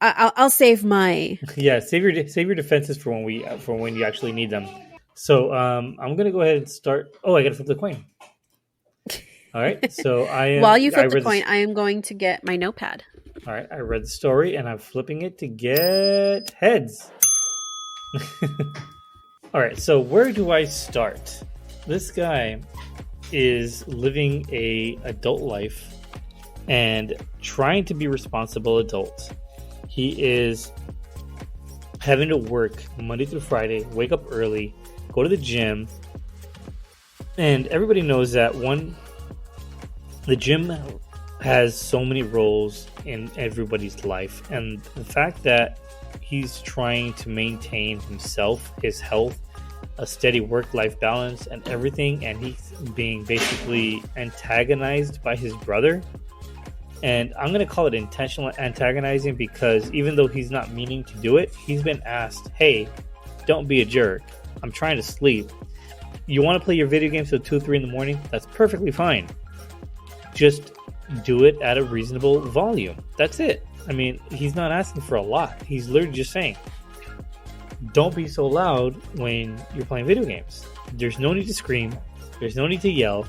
I'll save my. Yeah, save your defenses for when you actually need them. So I'm going to go ahead and start. Oh, I got to flip the coin. All right, so While you flip the coin, I am going to get my notepad. All right, I read the story, and I'm flipping it to get heads. All right, so where do I start? This guy is living a adult life and trying to be a responsible adult. He is having to work Monday through Friday, wake up early, go to the gym, and everybody knows that the gym has so many roles in everybody's life, and the fact that he's trying to maintain himself, his health, a steady work-life balance, and everything, and he's being basically antagonized by his brother. And I'm going to call it intentional antagonizing because even though he's not meaning to do it, he's been asked, hey, don't be a jerk. I'm trying to sleep. You want to play your video games till 2, 3 in the morning? That's perfectly fine. Just do it at a reasonable volume. That's it. I mean, he's not asking for a lot. He's literally just saying, don't be so loud when you're playing video games. There's no need to scream. There's no need to yell.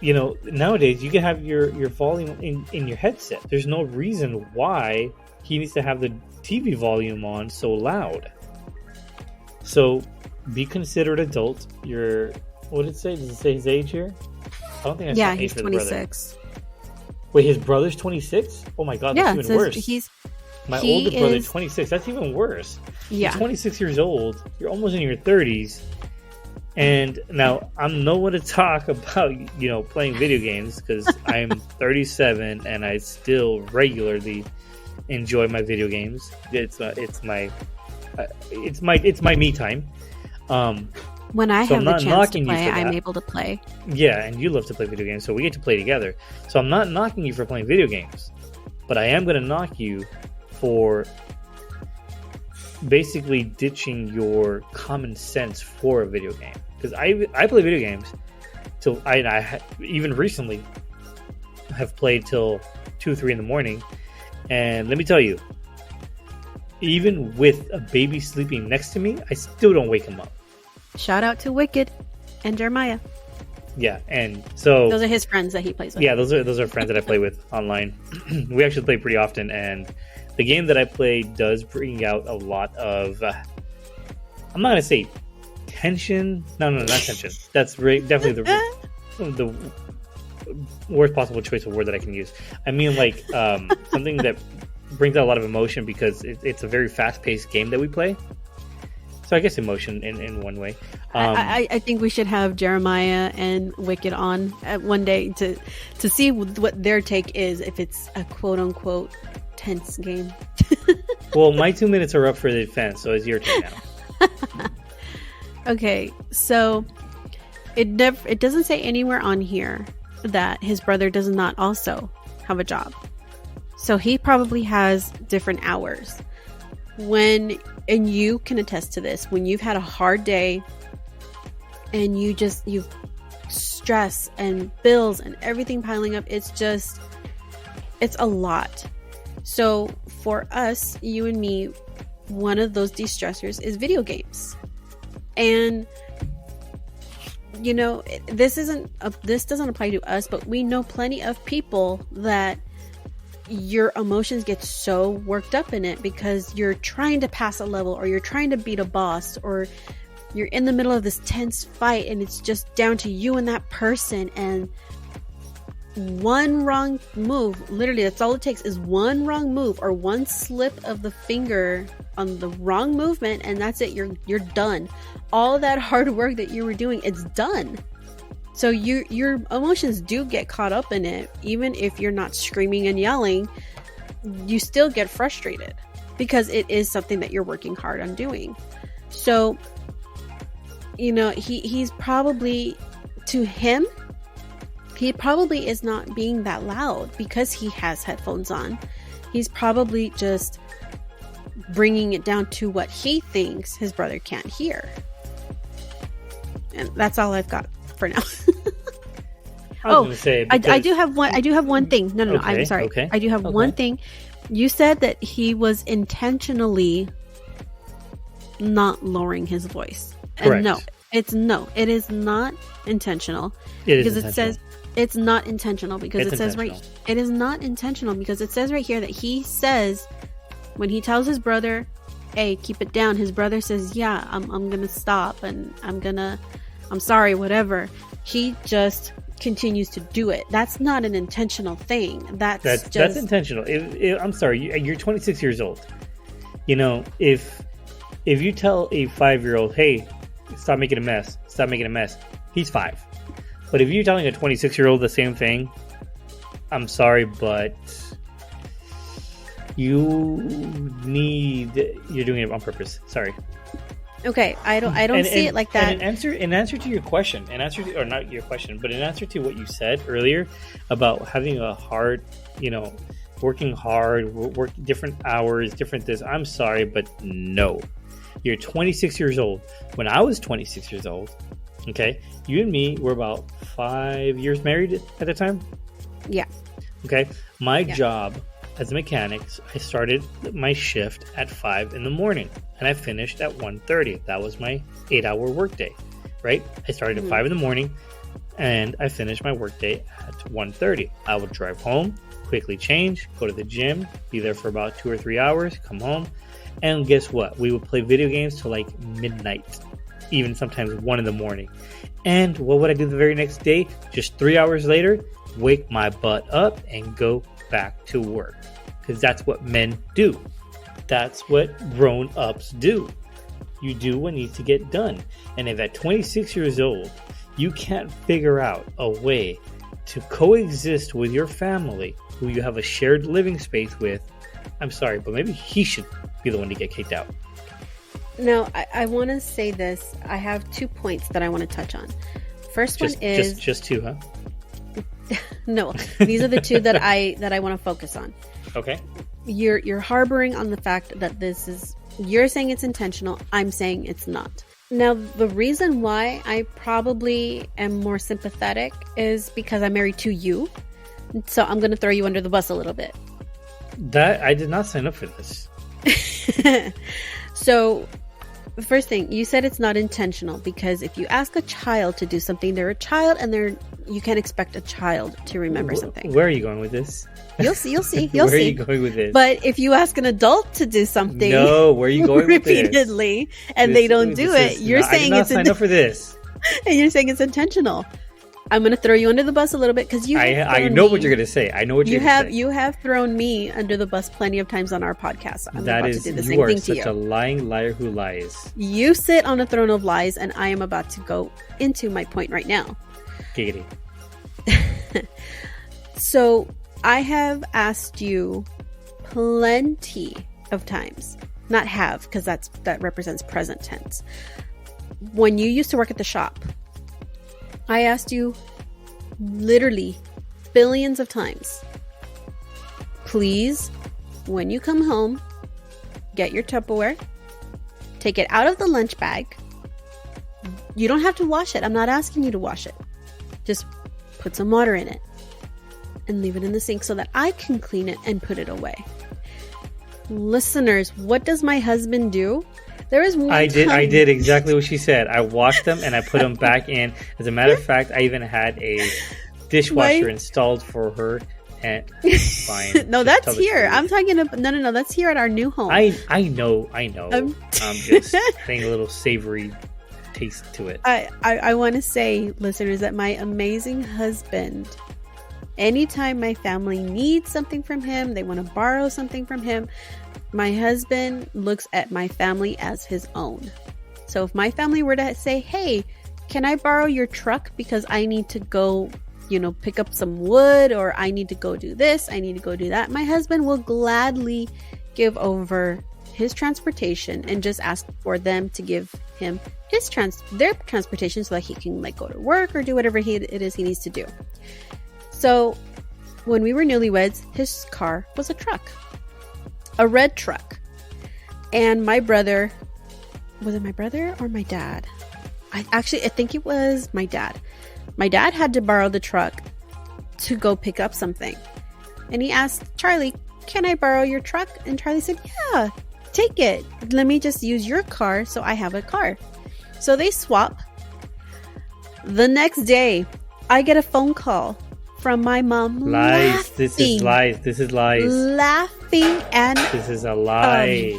You know, nowadays you can have your volume in your headset. There's no reason why he needs to have the TV volume on so loud. So be considerate adult. What did it say? Does it say his age here? I don't think I saw age he's for the brother. 26. Wait, his brother's 26? Oh my god, that's even worse. My older brother, 26. That's even worse. Yeah. You're 26 years old. You're almost in your 30s. And now, I'm no one to talk about, playing video games because I'm 37 and I still regularly enjoy my video games. It's my me time. When I have the chance to play, I'm able to play. Yeah, and you love to play video games, so we get to play together. So I'm not knocking you for playing video games, but I am going to knock you for basically ditching your common sense for a video game. Because I play video games till I even recently have played till 2, 3 in the morning, and let me tell you, even with a baby sleeping next to me, I still don't wake him up. Shout out to Wicked and Jeremiah. Yeah, and so Those are his friends that he plays with. yeah, those are friends that I play with online. We actually play pretty often, and the game that I play does bring out a lot of. I'm not gonna say tension. No, not tension. That's definitely the worst possible choice of word that I can use. I mean, like something that brings out a lot of emotion because it's a very fast-paced game that we play. So I guess emotion in one way. I think we should have Jeremiah and Wicked on one day to see what their take is, if it's a quote-unquote tense game. Well, my 2 minutes are up for the defense, so it's your turn now. Okay, so it doesn't say anywhere on here that his brother does not also have a job. So he probably has different hours. And you can attest to this, when you've had a hard day and you've stress and bills and everything piling up, it's a lot. So for us, you and me, one of those de-stressors is video games. And you know, this doesn't apply to us, but we know plenty of people that your emotions get so worked up in it because you're trying to pass a level, or you're trying to beat a boss, or you're in the middle of this tense fight and it's just down to you and that person, and one wrong move, literally that's all it takes, is one wrong move or one slip of the finger on the wrong movement, and that's it. You're done. All that hard work that you were doing, it's done. So your emotions do get caught up in it. Even if you're not screaming and yelling, you still get frustrated because it is something that you're working hard on doing. So, you know, he's probably, to him, he probably is not being that loud because he has headphones on. He's probably just bringing it down to what he thinks his brother can't hear. And that's all I've got for now. I do have one thing. No, Okay, I'm sorry. okay, I do have one thing. You said that he was intentionally not lowering his voice. Correct. And it is not intentional. It says it's not intentional because it says it is not intentional because it says right here that he says, when he tells his brother, hey, keep it down, his brother says, yeah, I'm gonna stop, and I'm sorry, whatever. He just continues to do it. That's not an intentional thing. That's intentional. I'm sorry, you're 26 years old. You know, if you tell a 5-year-old, hey, stop making a mess, he's 5. But if you're telling a 26-year-old the same thing, I'm sorry, but you're doing it on purpose. Sorry. Okay, I don't see it like that. In answer to your question, or not your question, but in answer to what you said earlier about having a hard, you know, working hard, work different hours, different this. I'm sorry, but no. You're 26 years old. When I was 26 years old, okay, you and me were about 5 years married at the time. Yeah. Okay. My job as a mechanic, I started my shift at 5 in the morning and I finished at 1:30. That was my 8-hour workday, right? I started at 5 in the morning and I finished my workday at 1:30. I would drive home, quickly change, go to the gym, be there for about 2 or 3 hours, come home, and guess what? We would play video games till like midnight, even sometimes 1 in the morning. And what would I do the very next day? Just 3 hours later, wake my butt up and go back to work, because that's what men do. That's what grown-ups do. You do what needs to get done. And if at 26 years old you can't figure out a way to coexist with your family who you have a shared living space with, I'm sorry, but maybe he should be the one to get kicked out. No, I want to say this. I have 2 points that I want to touch on. First one is just 2, huh? No, these are the 2 that I want to focus on. Okay. You're harboring on the fact that you're saying it's intentional. I'm saying it's not. Now, the reason why I probably am more sympathetic is because I'm married to you. So I'm going to throw you under the bus a little bit. That I did not sign up for this. So the first thing, you said it's not intentional, because if you ask a child to do something, they're a child, and you can't expect a child to remember something. Where are you going with this? You'll see. You'll see. Where are you going with this? But if you ask an adult to do something, no, where are you going with this? repeatedly, and they don't do it, you're saying it's sign up for this. And you're saying it's intentional. I'm going to throw you under the bus a little bit, because I know what you're going to say. I know what you're going to say. You have thrown me under the bus plenty of times on our podcast. I'm about to do the same thing to you. You are such a lying liar who lies. You sit on a throne of lies, and I am about to go into my point right now. Giggity. So I have asked you plenty of times, not have, because that represents present tense. When you used to work at the shop, I asked you literally billions of times, please, when you come home, get your Tupperware, take it out of the lunch bag. You don't have to wash it. I'm not asking you to wash it. Just put some water in it and leave it in the sink so that I can clean it and put it away. Listeners, what does my husband do? There is one I did exactly what she said. I washed them and I put them back in. As a matter of fact, I even had a dishwasher installed for her. And fine. No, that's here. I'm talking about no. That's here at our new home. I know. I'm just putting a little savory taste to it. I want to say, listeners, that my amazing husband, anytime my family needs something from him, they want to borrow something from him, my husband looks at my family as his own. So if my family were to say, hey, can I borrow your truck because I need to go, pick up some wood, or I need to go do this, I need to go do that, my husband will gladly give over his transportation and just ask for them to give him their transportation so that he can go to work or do whatever it is he needs to do. So when we were newlyweds, his car was a truck, a red truck. And my brother, was it my brother or my dad? I think it was my dad. My dad had to borrow the truck to go pick up something. And he asked Charlie, can I borrow your truck? And Charlie said, yeah, take it. Let me just use your car so I have a car. So they swap. The next day, I get a phone call from my mom. Lies. Laughing, this is lies. Laughing and... This is a lie.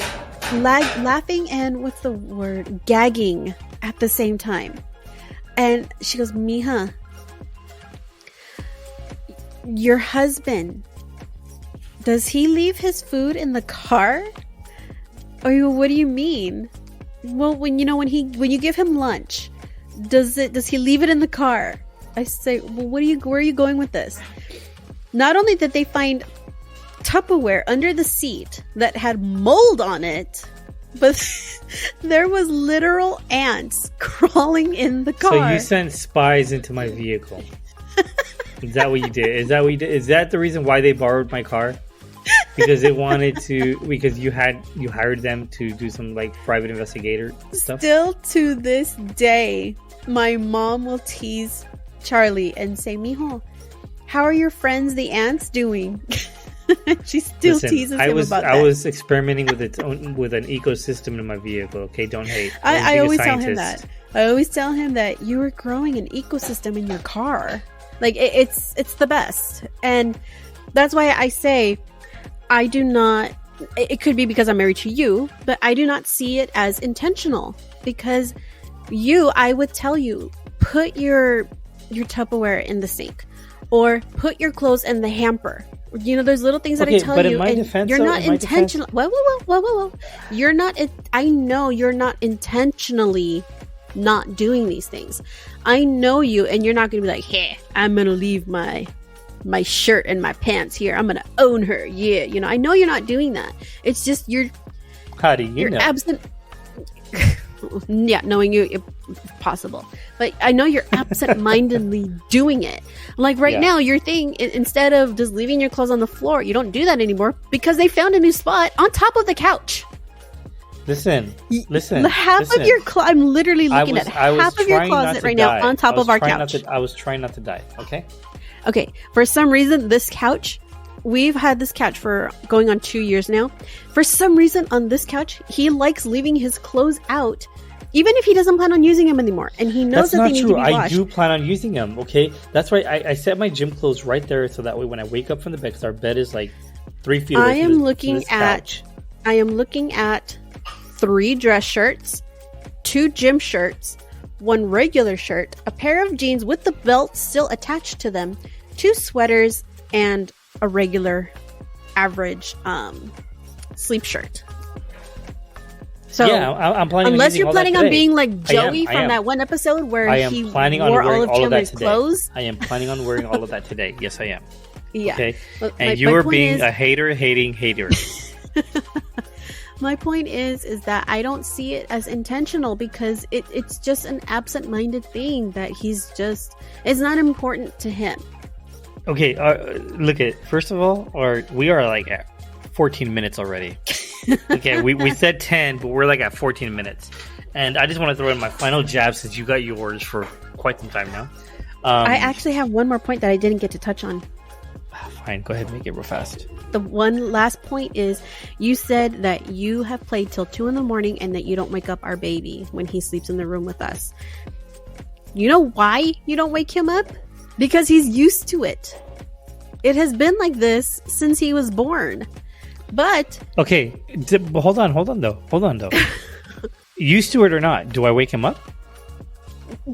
Laughing and, what's the word? Gagging at the same time. And she goes, Mija, your husband, does he leave his food in the car? Or what do you mean? Well, when you give him lunch, does he leave it in the car? I say, well, where are you going with this? Not only did they find Tupperware under the seat that had mold on it, but there was literal ants crawling in the car. So you sent spies into my vehicle. Is that what you did? Is that the reason why they borrowed my car? Because they wanted to, because you hired them to do some private investigator stuff? Still to this day, my mom will tease Charlie and say, Mijo, how are your friends the ants doing? She still teases him about that. I was experimenting with an ecosystem in my vehicle. Okay, don't hate. I always tell him that. I always tell him that you are growing an ecosystem in your car. It's the best, and that's why I say I do not. It could be because I'm married to you, but I do not see it as intentional. Because I would tell you, put your Tupperware in the sink, or put your clothes in the hamper. There's little things that I tell you, and you're not intentional. Whoa. You're not. I know you're not intentionally not doing these things. I know you, and you're not going to be like, hey, I'm going to leave my shirt and my pants here. I'm going to own her. Yeah, I know you're not doing that. It's just How do you know? Absent. Yeah, knowing you, if possible. But I know you're absent-mindedly doing it. Now, your thing, instead of just leaving your clothes on the floor, you don't do that anymore because they found a new spot on top of the couch. Listen. Half of your closet, I'm literally looking at half of your closet right now on top of our couch. I was trying not to die, okay? Okay, for some reason, this couch we've had this couch for going on 2 years now. For some reason on this couch, he likes leaving his clothes out, even if he doesn't plan on using them anymore. And he knows That's not they need true. to be I washed. do plan on using them. Okay, that's why I set my gym clothes right there, so that way when I wake up from the bed, because our bed is like 3 feet away from this couch. I am looking at 3 dress shirts, 2 gym shirts, 1 regular shirt, a pair of jeans with the belt still attached to them, 2 sweaters, and a regular average sleep shirt. So yeah, I'm planning. unless on you're planning on being like Joey I from am. that one episode where I am he planning on wore wearing all of all of that Chandler's today. clothes. I am planning on wearing all of that today. Yes, I am. Yeah. Okay. Well, And you are being a hater. My point is that I don't see it as intentional because it's just an absent-minded thing that it's not important to him. Okay, look at first of all, we are like at 14 minutes already. Okay, we said 10, but we're like at 14 minutes, and I just want to throw in my final jab since you got yours for quite some time now. I actually have one more point that I didn't get to touch on. Fine, go ahead and make it real fast. The one last point is you said that you have played till 2 a.m. and that you don't wake up our baby when he sleeps in the room with us. You know why you don't wake him up? Because he's used to it. It has been like this since he was born. But okay, hold on though. Used to it or not, do I wake him up?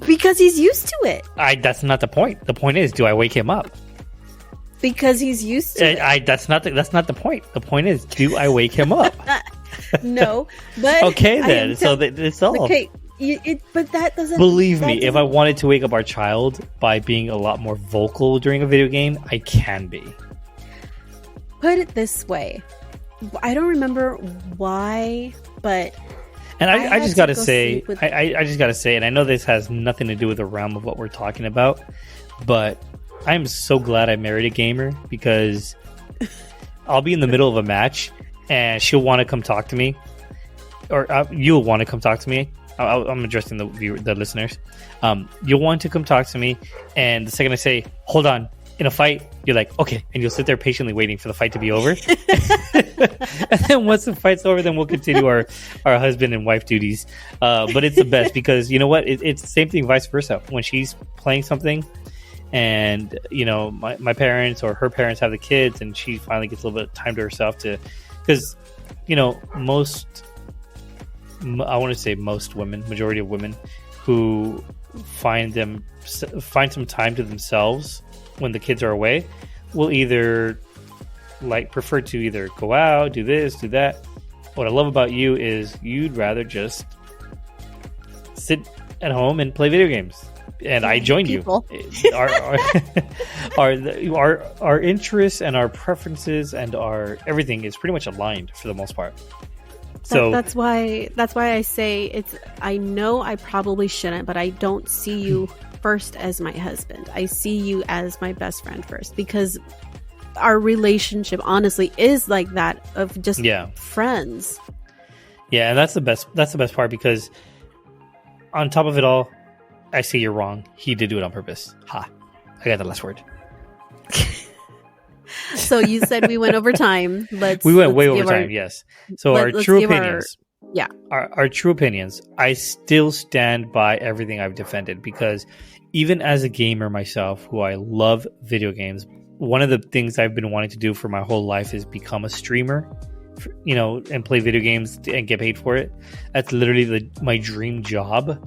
Because he's used to it. That's not the point. The point is, do I wake him up? Because he's used to it. That's not the point. The point is, do I wake him up? No, but okay then. So it's all okay. But that doesn't. Believe me, if I wanted to wake up our child by being a lot more vocal during a video game, I can be. Put it this way, I don't remember why, but. And I just gotta say, I just gotta say, and I know this has nothing to do with the realm of what we're talking about, but I'm so glad I married a gamer because I'll be in the middle of a match and she'll want to come talk to me, or you'll want to come talk to me. I'm addressing the listeners. You'll want to come talk to me, and the second I say, hold on, in a fight, you're like, okay, and you'll sit there patiently waiting for the fight to be over. And then once the fight's over, then we'll continue our husband and wife duties. But it's the best because you know what? It's the same thing vice versa. When she's playing something and, you know, my parents or her parents have the kids and she finally gets a little bit of time to herself because, you know, most women, majority of women who find some time to themselves when the kids are away will either prefer to either go out, do this, do that. What I love about you is you'd rather just sit at home and play video games, and I join you. Our interests and our preferences and our everything is pretty much aligned for the most part. So that's why I say I know I probably shouldn't, but I don't see you first as my husband. I see you as my best friend first, because our relationship honestly is like that of just friends. Yeah, and that's the best part, because on top of it all, I say you're wrong. He did do it on purpose. Ha. I got the last word. So you said we went over time. We went way over time, yes. So our true opinions. Our true opinions. I still stand by everything I've defended, because even as a gamer myself, who I love video games, one of the things I've been wanting to do for my whole life is become a streamer, you know, and play video games and get paid for it. That's literally my dream job.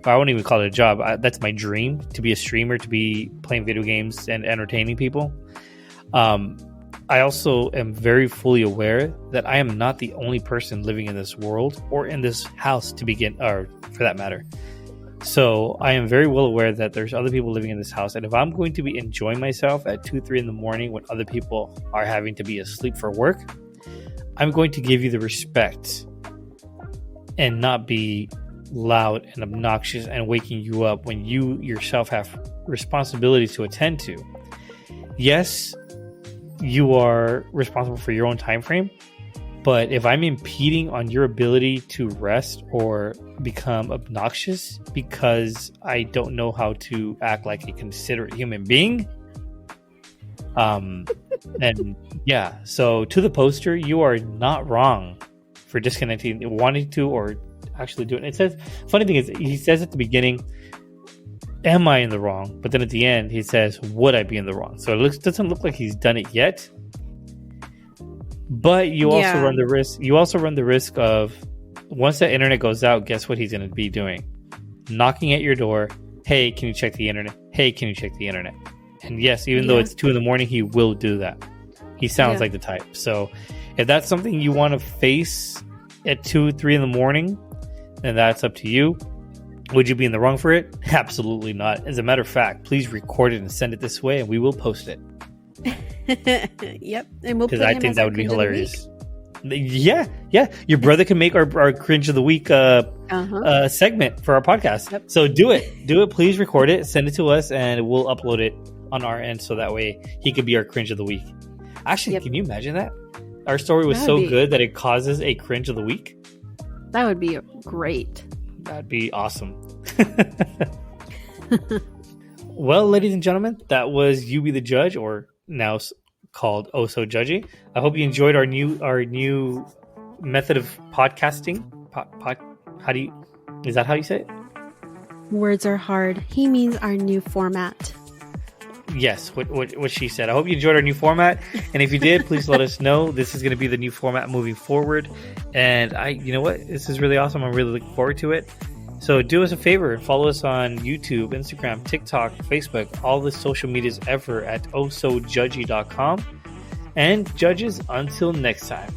I won't even call it a job. That's my dream, to be a streamer, to be playing video games and entertaining people. I also am very fully aware that I am not the only person living in this world or in this house to begin, or for that matter. So I am very well aware that there's other people living in this house. And if I'm going to be enjoying myself at 2-3 in the morning when other people are having to be asleep for work, I'm going to give you the respect and not be loud and obnoxious and waking you up when you yourself have responsibilities to attend to. Yes, you are responsible for your own time frame, but if I'm impeding on your ability to rest or become obnoxious because I don't know how to act like a considerate human being, And yeah, so to the poster, you are not wrong for disconnecting, wanting to, or actually doing it. It says, funny thing is, he says at the beginning, am I in the wrong? But then at the end, he says, would I be in the wrong? So it doesn't look like he's done it yet. But you also run the risk. You also run the risk of, once that internet goes out, guess what he's going to be doing? Knocking at your door. Hey, can you check the internet? Hey, can you check the internet? And yes, even though it's 2 a.m, he will do that. He sounds like the type. So if that's something you want to face at 2, 3 in the morning, then that's up to you. Would you be in the wrong for it? Absolutely not. As a matter of fact, please record it and send it this way, and we will post it. Yep, and we'll because I think that would be hilarious. Yeah. Your brother can make our cringe of the week segment for our podcast. Yep. So do it. Please record it, send it to us, and we'll upload it on our end so that way he could be our cringe of the week. Actually, can you imagine that? Our story was so good that it causes a cringe of the week. That would be great. That'd be awesome. Well, ladies and gentlemen, that was You Be the Judge, or now called Oh So Judgy. I hope you enjoyed our new method of podcasting. Is that how you say it? Words are hard. He means our new format. Yes, what she said. I hope you enjoyed our new format, and if you did, please let us know. This is going to be the new format moving forward, and you know what? This is really awesome. I'm really looking forward to it. So do us a favor and follow us on YouTube, Instagram, TikTok, Facebook, all the social medias ever at ohsojudgy.com. And judges, until next time.